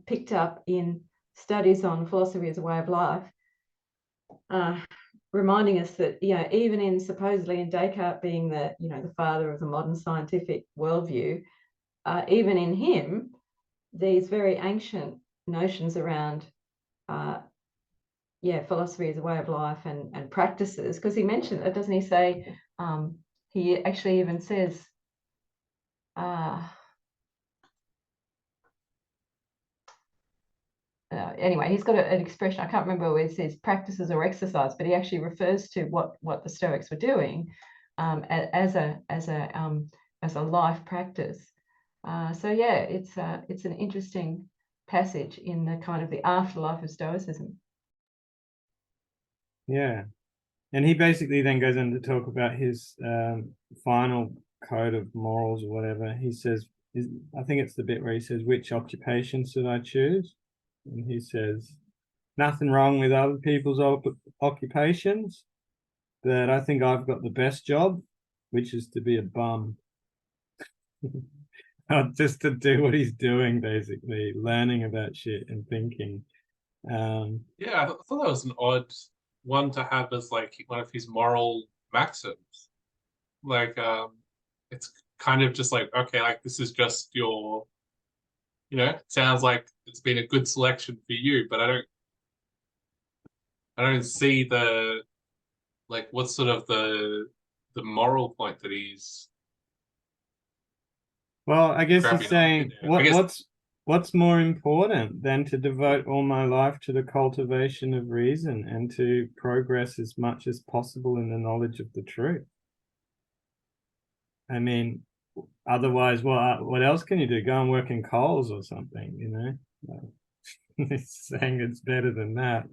picked up in studies on philosophy as a way of life, reminding us that, you know, even in supposedly in Descartes being the, you know, the father of the modern scientific worldview, even in him, these very ancient notions around yeah, philosophy as a way of life and practices, because he mentioned it, doesn't he say, he actually even says anyway, he's got an expression, I can't remember where it says practices or exercise, but he actually refers to what the Stoics were doing as a life practice. So yeah, it's an interesting passage in the kind of the afterlife of Stoicism. Yeah, and he basically then goes on to talk about his final code of morals or whatever. He says, I think it's the bit where he says, which occupation should I choose? And he says, nothing wrong with other people's occupations, but I think I've got the best job, which is to be a bum. Just to do what he's doing, basically, learning about shit and thinking. Yeah, I thought that was an odd one to have as like one of his moral maxims. Like, it's kind of just like, okay, like this is just your, you know, it sounds like it's been a good selection for you, but I don't see the, like, what's sort of the moral point that he's Well, I guess he's saying, guess, what's more important than to devote all my life to the cultivation of reason and to progress as much as possible in the knowledge of the truth? I mean, otherwise, what else can you do? Go and work in coals or something, you know? He's saying it's better than that.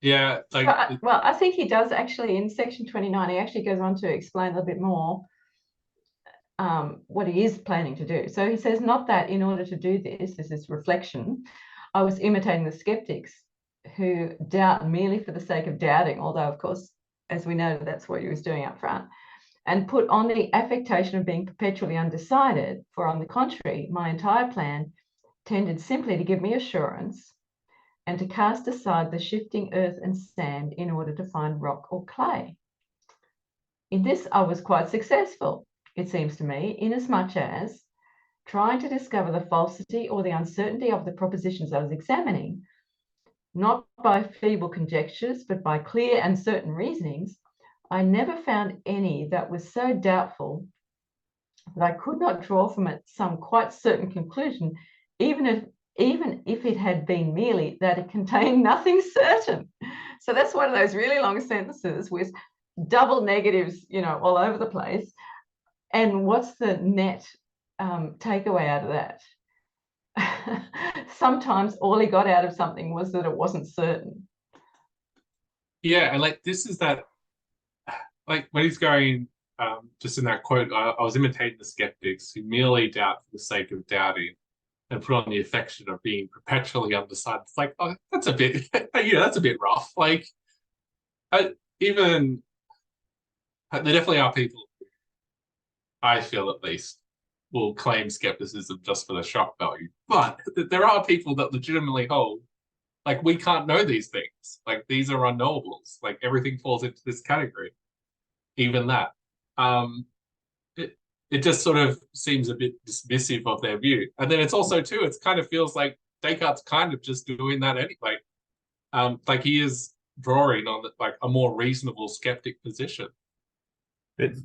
Yeah, like, well, I think he does actually in section 29. He actually goes on to explain a little bit more what he is planning to do. So he says, not that in order to do this is reflection, I was imitating the skeptics who doubt merely for the sake of doubting, although of course, as we know, that's what he was doing up front, and put on the affectation of being perpetually undecided. For on the contrary, my entire plan tended simply to give me assurance and to cast aside the shifting earth and sand in order to find rock or clay. In this I was quite successful, it seems to me, inasmuch as, trying to discover the falsity or the uncertainty of the propositions I was examining, not by feeble conjectures, but by clear and certain reasonings, I never found any that was so doubtful that I could not draw from it some quite certain conclusion, even if it had been merely that it contained nothing certain. So that's one of those really long sentences with double negatives, you know, all over the place. And what's the net takeaway out of that? Sometimes all he got out of something was that it wasn't certain. yeah, and like this is that, like when he's going, just in that quote, I was imitating the skeptics who merely doubt for the sake of doubting and put on the affection of being perpetually undecided. It's like, oh, that's a bit, that's a bit rough. Like, even there definitely are people, I feel at least, will claim skepticism just for the shock value. But there are people that legitimately hold, like, we can't know these things. Like, these are unknowables. Like, everything falls into this category, even that. It just sort of seems a bit dismissive of their view. And then it's also too, it kind of feels like Descartes kind of just doing that anyway. Like he is drawing on like a more reasonable skeptic position. But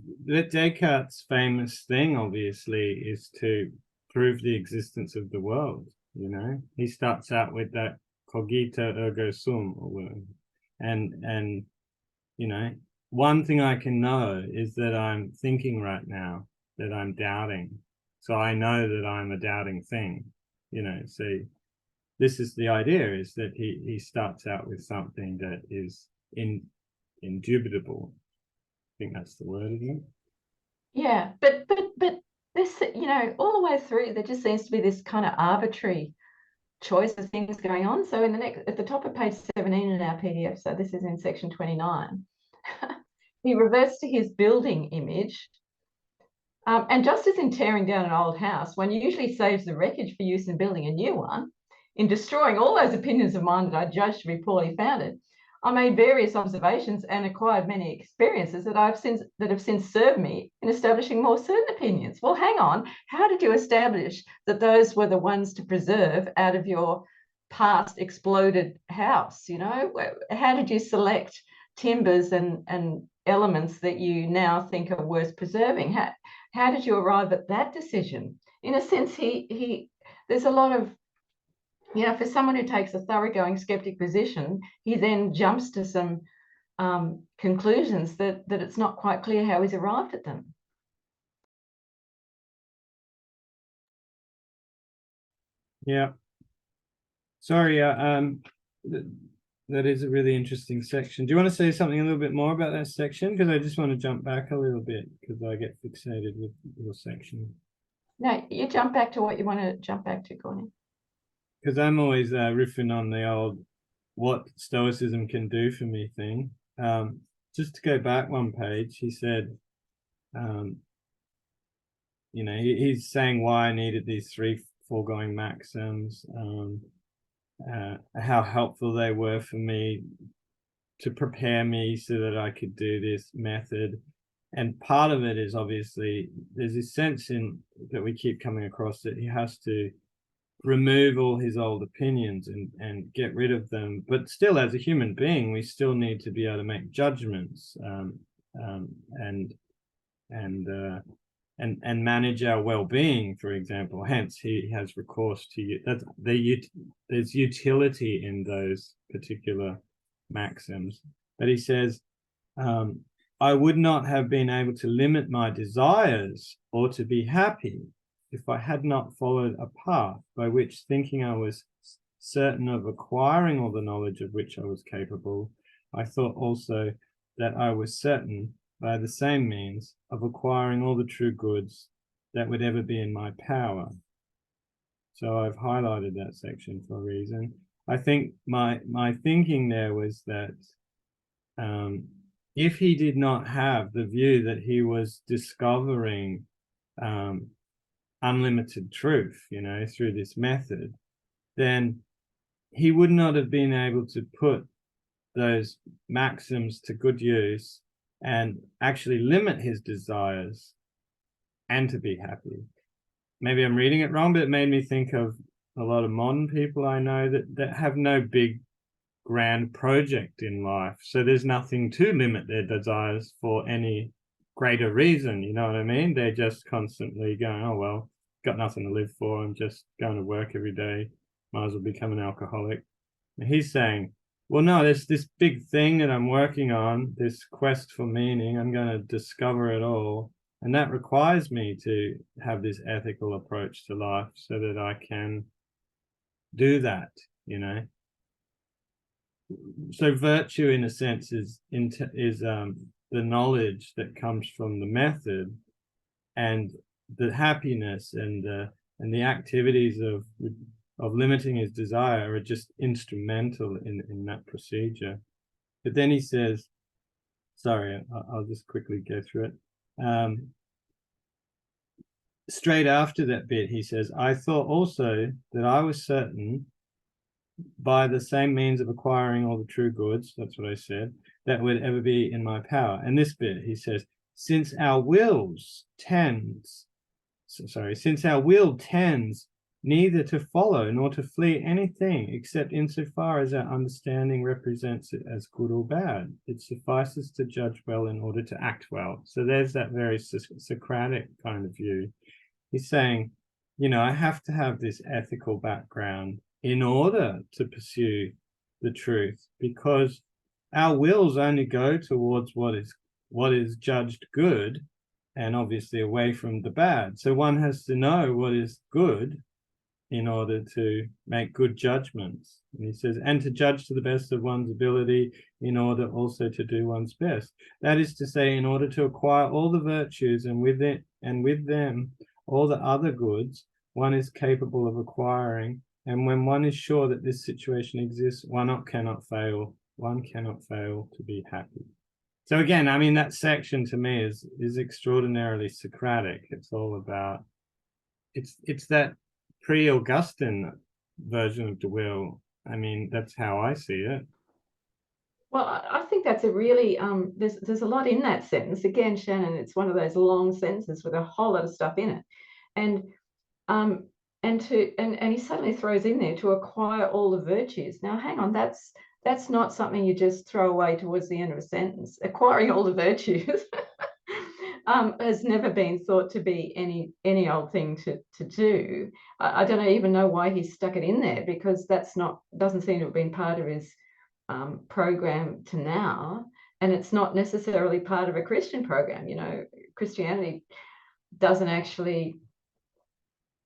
Descartes' famous thing, obviously, is to prove the existence of the world. You know, he starts out with that cogito ergo sum, and you know, one thing I can know is that I'm thinking right now, that I'm doubting. So I know that I'm a doubting thing, you know. So this is the idea, is that he starts out with something that is indubitable. I think that's the word, isn't it? Yeah, but this, you know, all the way through, there just seems to be this kind of arbitrary choice of things going on. So in the next, at the top of page 17 in our PDF, so this is in section 29, he reverts to his building image. And just as in tearing down an old house, one usually saves the wreckage for use in building a new one, in destroying all those opinions of mine that I judged to be poorly founded, I made various observations and acquired many experiences that have since served me in establishing more certain opinions. Well, hang on, how did you establish that those were the ones to preserve out of your past exploded house? You know, how did you select timbers and elements that you now think are worth preserving? How did you arrive at that decision? In a sense, there's a lot of, you know, for someone who takes a thoroughgoing skeptic position, he then jumps to some conclusions that it's not quite clear how he's arrived at them. Yeah. Sorry, that is a really interesting section. Do you want to say something a little bit more about that section? Because I just want to jump back a little bit, because I get fixated with your section. No, you jump back to what you want to jump back to, Gordon. Because I'm always riffing on the old what Stoicism can do for me thing. Just to go back one page, he said, you know, he's saying why I needed these three foregoing maxims, how helpful they were for me to prepare me so that I could do this method. And part of it is, obviously, there's this sense that we keep coming across, that he has to remove all his old opinions and get rid of them. But still, as a human being, we still need to be able to make judgments and manage our well-being, for example. Hence, he has recourse to there's utility in those particular maxims. But he says, I would not have been able to limit my desires or to be happy if I had not followed a path by which, thinking I was certain of acquiring all the knowledge of which I was capable, I thought also that I was certain, by the same means, of acquiring all the true goods that would ever be in my power. So I've highlighted that section for a reason. I think my thinking there was that if he did not have the view that he was discovering unlimited truth, you know, through this method, then he would not have been able to put those maxims to good use and actually limit his desires and to be happy. Maybe I'm reading it wrong, but it made me think of a lot of modern people I know that have no big grand project in life. So there's nothing to limit their desires for any greater reason, you know what I mean? They're just constantly going, oh, well, got nothing to live for. I'm just going to work every day. Might as well become an alcoholic. And he's saying, well, no, there's this big thing that I'm working on, this quest for meaning. I'm going to discover it all. And that requires me to have this ethical approach to life so that I can do that, you know. So virtue, in a sense, is the knowledge that comes from the method, and the happiness and the activities of limiting his desire are just instrumental in that procedure. But then he says, sorry, I'll just quickly go through it. straight after that bit, he says, I thought also that I was certain by the same means of acquiring all the true goods, that's what I said, that would ever be in my power. And this bit, he says, since our will tends neither to follow nor to flee anything except insofar as our understanding represents it as good or bad, it suffices to judge well in order to act well. So there's that very Socratic kind of view. He's saying, you know, I have to have this ethical background in order to pursue the truth, because our wills only go towards what is judged good, and obviously away from the bad. So one has to know what is good in order to make good judgments. And he says, and to judge to the best of one's ability in order also to do one's best. That is to say, in order to acquire all the virtues, and with them all the other goods one is capable of acquiring. And when one is sure that this situation exists, one cannot fail to be happy. So again, I mean, that section to me is extraordinarily Socratic. It's all about, it's that pre-Augustine version of the will. I mean, that's how I see it. Well, I think that's a really there's a lot in that sentence. Again, Shannon, it's one of those long sentences with a whole lot of stuff in it, and he suddenly throws in there to acquire all the virtues. Now, hang on, that's not something you just throw away towards the end of a sentence. Acquiring all the virtues has never been thought to be any old thing to do. I don't even know why he stuck it in there, because doesn't seem to have been part of his program to now, and it's not necessarily part of a Christian program. You know, Christianity doesn't actually,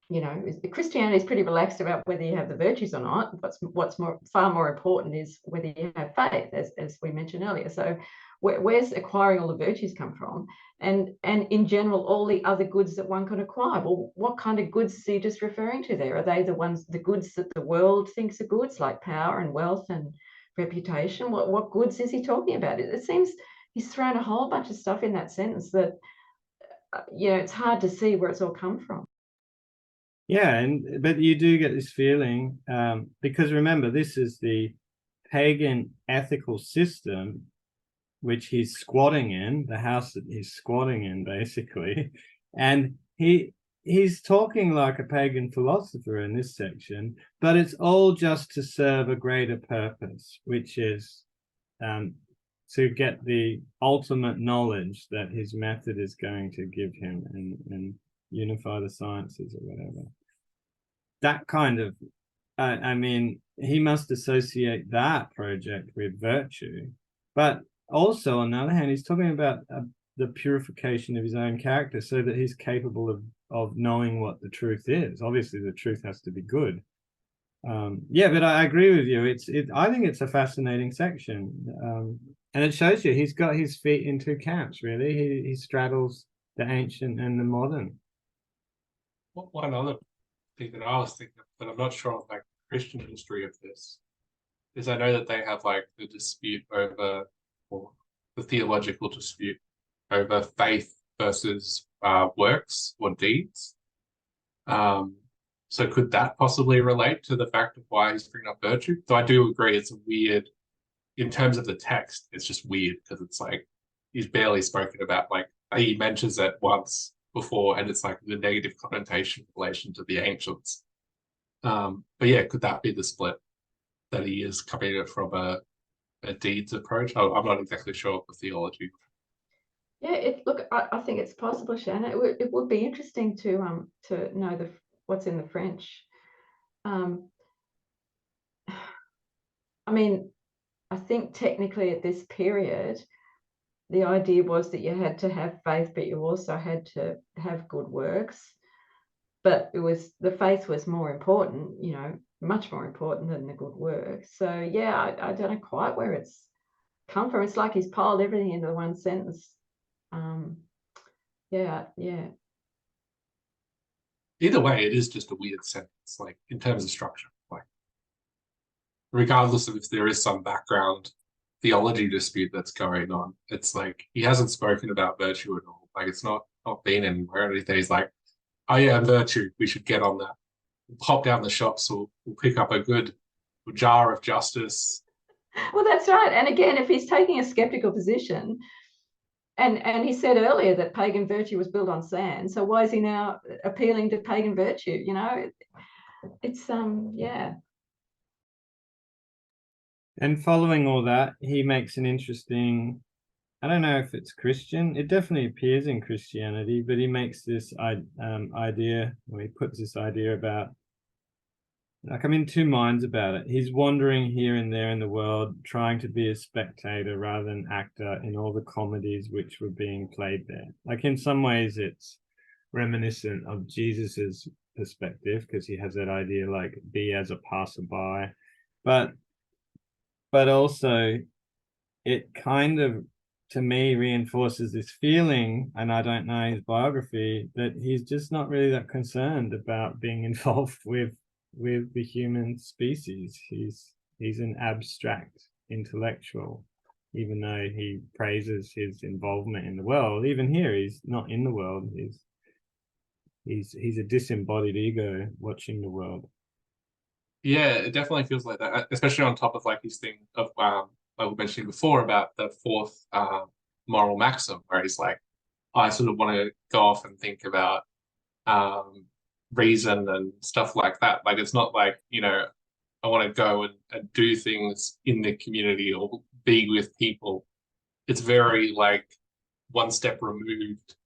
you know, Christianity is pretty relaxed about whether you have the virtues or not. What's far more important is whether you have faith, as we mentioned earlier. So where's acquiring all the virtues come from? And in general, all the other goods that one could acquire. Well, what kind of goods is he just referring to there? Are they the goods that the world thinks are goods, like power and wealth and reputation? What goods is he talking about? It seems he's thrown a whole bunch of stuff in that sentence that, you know, it's hard to see where it's all come from. Yeah, but you do get this feeling, because remember, this is the pagan ethical system which he's squatting in, the house that he's squatting in, basically. And he's talking like a pagan philosopher in this section, but it's all just to serve a greater purpose, which is to get the ultimate knowledge that his method is going to give him, and unify the sciences or whatever. That kind of, I mean, he must associate that project with virtue. But also, on the other hand, he's talking about the purification of his own character, so that he's capable of knowing what the truth is. Obviously, the truth has to be good. Yeah, but I agree with you. I think it's a fascinating section. And it shows you he's got his feet in two camps, really. He straddles the ancient and the modern. One other thing that I was thinking of, but I'm not sure of like Christian history of this, is I know that they have like the dispute over, or the theological dispute over faith versus works or deeds. So could that possibly relate to the fact of why he's bringing up virtue? So I do agree it's a weird, in terms of the text, it's just weird, because it's like he's barely spoken about, like he mentions it once before, and it's like the negative connotation in relation to the ancients. But yeah, could that be the split, that he is coming at it from a deeds approach? I'm not exactly sure of the theology. Yeah, look, I think it's possible, Shannon. It would be interesting to know what's in the French. I mean, I think technically at this period, the idea was that you had to have faith, but you also had to have good works. But the faith was more important, you know, much more important than the good works. So yeah, I don't know quite where it's come from. It's like he's piled everything into one sentence. Yeah. Either way, it is just a weird sentence, like in terms of structure. Like, regardless of if there is some background theology dispute that's going on, it's like he hasn't spoken about virtue at all. Like, it's not been anywhere or anything. He's like, Oh yeah, virtue. We should get on that. We'll pop down the shops. We'll pick up a good jar of justice. Well, that's right. And again, if he's taking a skeptical position, and he said earlier that pagan virtue was built on sand, so why is he now appealing to pagan virtue? You know, it's yeah. And following all that, he makes an interesting, I don't know if it's Christian, it definitely appears in Christianity, but he makes this idea, or he puts this idea about, like, I'm in two minds about it. He's wandering here and there in the world, trying to be a spectator rather than actor in all the comedies which were being played there. Like, in some ways, it's reminiscent of Jesus's perspective, because he has that idea, like, be as a passerby. But also, it kind of, to me, reinforces this feeling, and I don't know his biography, that he's just not really that concerned about being involved with the human species. He's an abstract intellectual, even though he praises his involvement in the world. Even here, he's not in the world. He's a disembodied ego watching the world. Yeah, it definitely feels like that, especially on top of like his thing of like we were mentioning before about the fourth moral maxim, where he's like, I sort of want to go off and think about reason and stuff like that. Like, it's not like, you know, I want to go and do things in the community or be with people. It's very like one step removed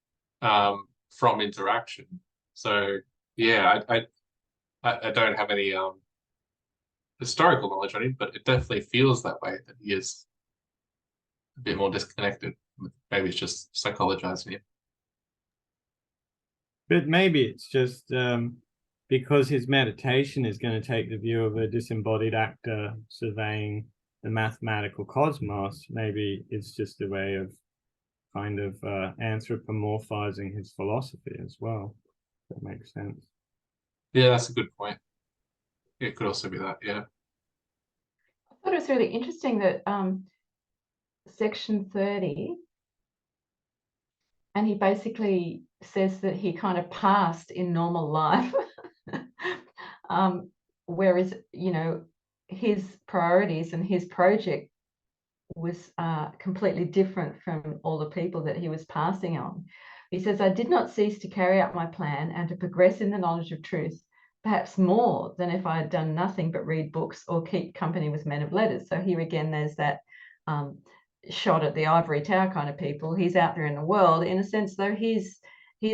from interaction. So yeah, I don't have any historical knowledge on him, but it definitely feels that way, that he is a bit more disconnected. Maybe it's just psychologizing him. But maybe it's just because his meditation is going to take the view of a disembodied actor surveying the mathematical cosmos. Maybe it's just a way of kind of anthropomorphizing his philosophy as well. That makes sense. Yeah, that's a good point. It could also be that, yeah. I thought it was really interesting that section 30, and he basically says that he kind of passed in normal life, whereas, you know, his priorities and his project was completely different from all the people that he was passing on. He says, I did not cease to carry out my plan and to progress in the knowledge of truth, perhaps more than if I had done nothing but read books or keep company with men of letters. So here again, there's that shot at the ivory tower kind of people. He's out there in the world, in a sense, though he's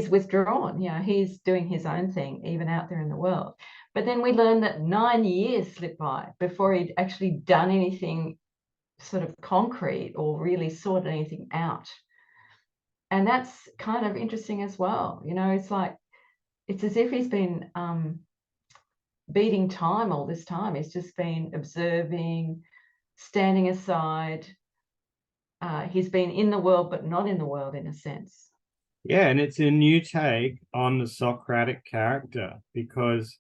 withdrawn, you know, he's doing his own thing, even out there in the world. But then we learn that 9 years slipped by before he'd actually done anything sort of concrete or really sorted anything out. And that's kind of interesting as well. You know, it's like, it's as if he's been beating time all this time. He's just been observing, standing aside. He's been in the world, but not in the world, in a sense. Yeah, and it's a new take on the Socratic character, because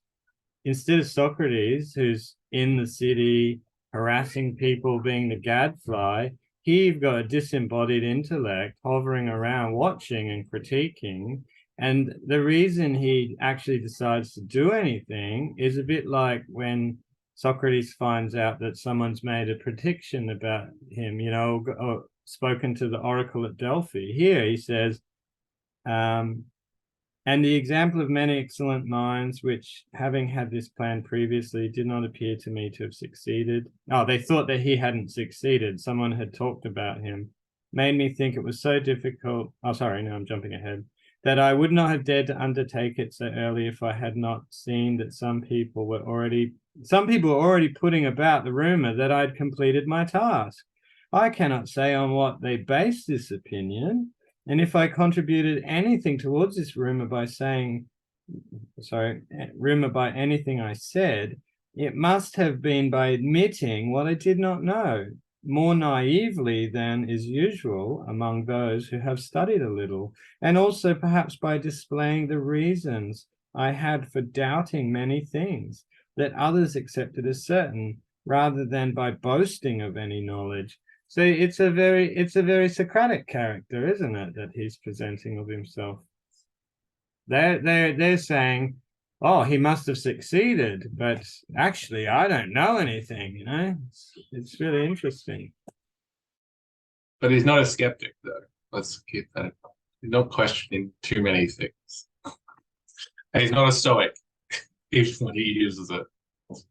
instead of Socrates, who's in the city harassing people, being the gadfly, here you've got a disembodied intellect hovering around, watching and critiquing. And the reason he actually decides to do anything is a bit like when Socrates finds out that someone's made a prediction about him, you know, or spoken to the oracle at Delphi. Here he says, and the example of many excellent minds, which, having had this plan previously, did not appear to me to have succeeded. Oh, they thought that he hadn't succeeded. Someone had talked about him. Made me think it was so difficult. Oh, sorry, no, I'm jumping ahead. That I would not have dared to undertake it so early if I had not seen that some people were already putting about the rumor that I'd completed my task. I cannot say on what they based this opinion, and if I contributed anything towards this rumor by anything I said, it must have been by admitting what I did not know, more naively than is usual among those who have studied a little, and also perhaps by displaying the reasons I had for doubting many things that others accepted as certain, rather than by boasting of any knowledge. So it's a very Socratic character, isn't it, that he's presenting of himself? They're saying, oh, he must have succeeded, but actually I don't know anything, it's really interesting. But he's not a skeptic, though. Let's keep that in mind. He's not questioning too many things. And he's not a stoic, even when he uses it. That's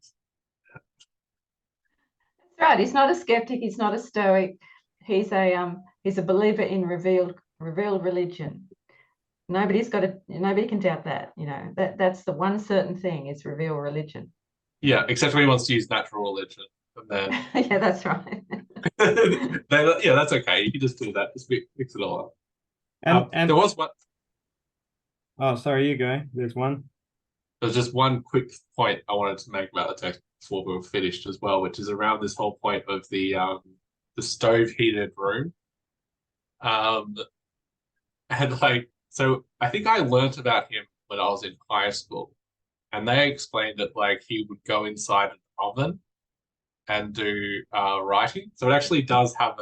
right. He's not a skeptic. He's not a stoic. He's a believer in revealed religion. Nobody can doubt that. That's the one certain thing is revealed religion. Yeah, except when he wants to use natural religion. And then yeah, that's right. yeah, that's okay. You can just do that. Just mix it all up. And there was one. Oh, sorry, you go. There's one. There's just one quick point I wanted to make about the text before we were finished as well, which is around this whole point of the stove heated room. And so I think I learnt about him when I was in high school, and they explained that he would go inside an oven and do writing. So it actually does have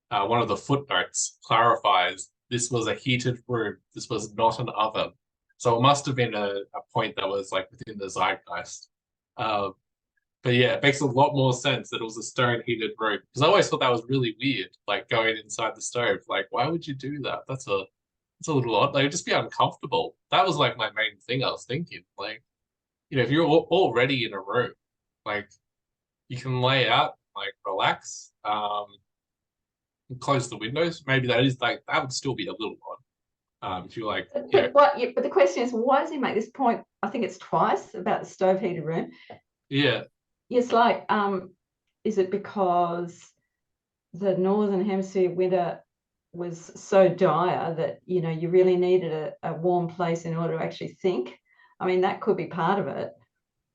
one of the footnotes clarifies this was a heated room. This was not an oven. So it must have been a point that was within the zeitgeist. But yeah, it makes a lot more sense that it was a stone heated room, because I always thought that was really weird, going inside the stove. Why would you do that? That's a little odd. It'd just be uncomfortable. That was my main thing I was thinking. If you're already in a room, you can lay out, relax, and close the windows. Maybe that would still be a little odd. If you're but the question is, why does he make this point? I think it's twice about the stove heated room. Yeah. It's is it because the northern hemisphere winter was so dire that you really needed a warm place in order to actually think? I mean, that could be part of it.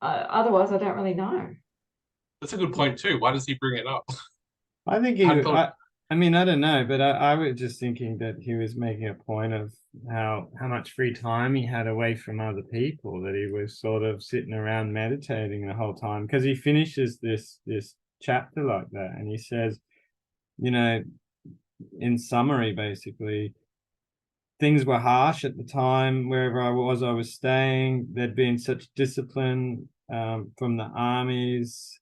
Otherwise, I don't really know. That's a good point too. Why does he bring it up? I think I mean, I don't know, but I was just thinking that he was making a point of how much free time he had away from other people, that he was sort of sitting around meditating the whole time, because he finishes this chapter like that, and he says, in summary, basically, things were harsh at the time wherever I was staying. There'd been such discipline from the armies,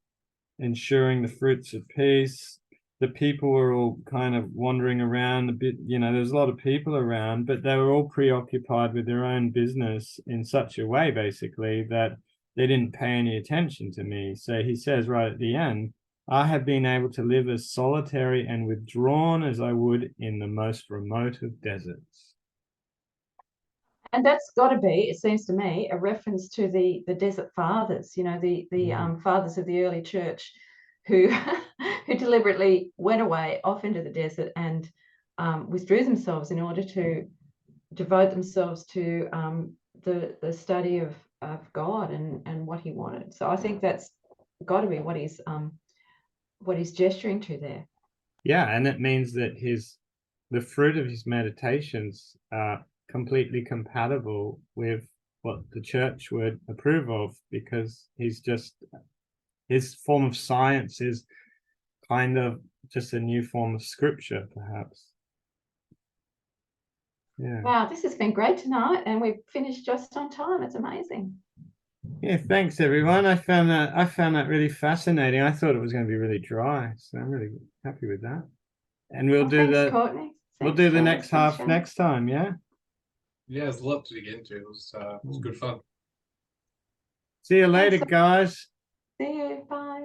ensuring the fruits of peace. The people were all kind of wandering around a bit, there's a lot of people around, but they were all preoccupied with their own business in such a way, basically, that they didn't pay any attention to me. So he says right at the end, I have been able to live as solitary and withdrawn as I would in the most remote of deserts. And that's got to be, it seems to me, a reference to the desert fathers, the fathers of the early church, who deliberately went away off into the desert and withdrew themselves in order to devote themselves to the study of God and what he wanted. So I think that's got to be what he's gesturing to there. Yeah, and it means that the fruit of his meditations are completely compatible with what the church would approve of, because his form of science is kind of just a new form of scripture, perhaps. Yeah. Wow, this has been great tonight, and we've finished just on time. It's amazing. Yeah, thanks everyone. I found that really fascinating. I thought it was going to be really dry, so I'm really happy with that. And we'll do the next half next time. Yeah. Yeah, there's a lot to dig into. It was good fun. See you later, guys. See you. Bye.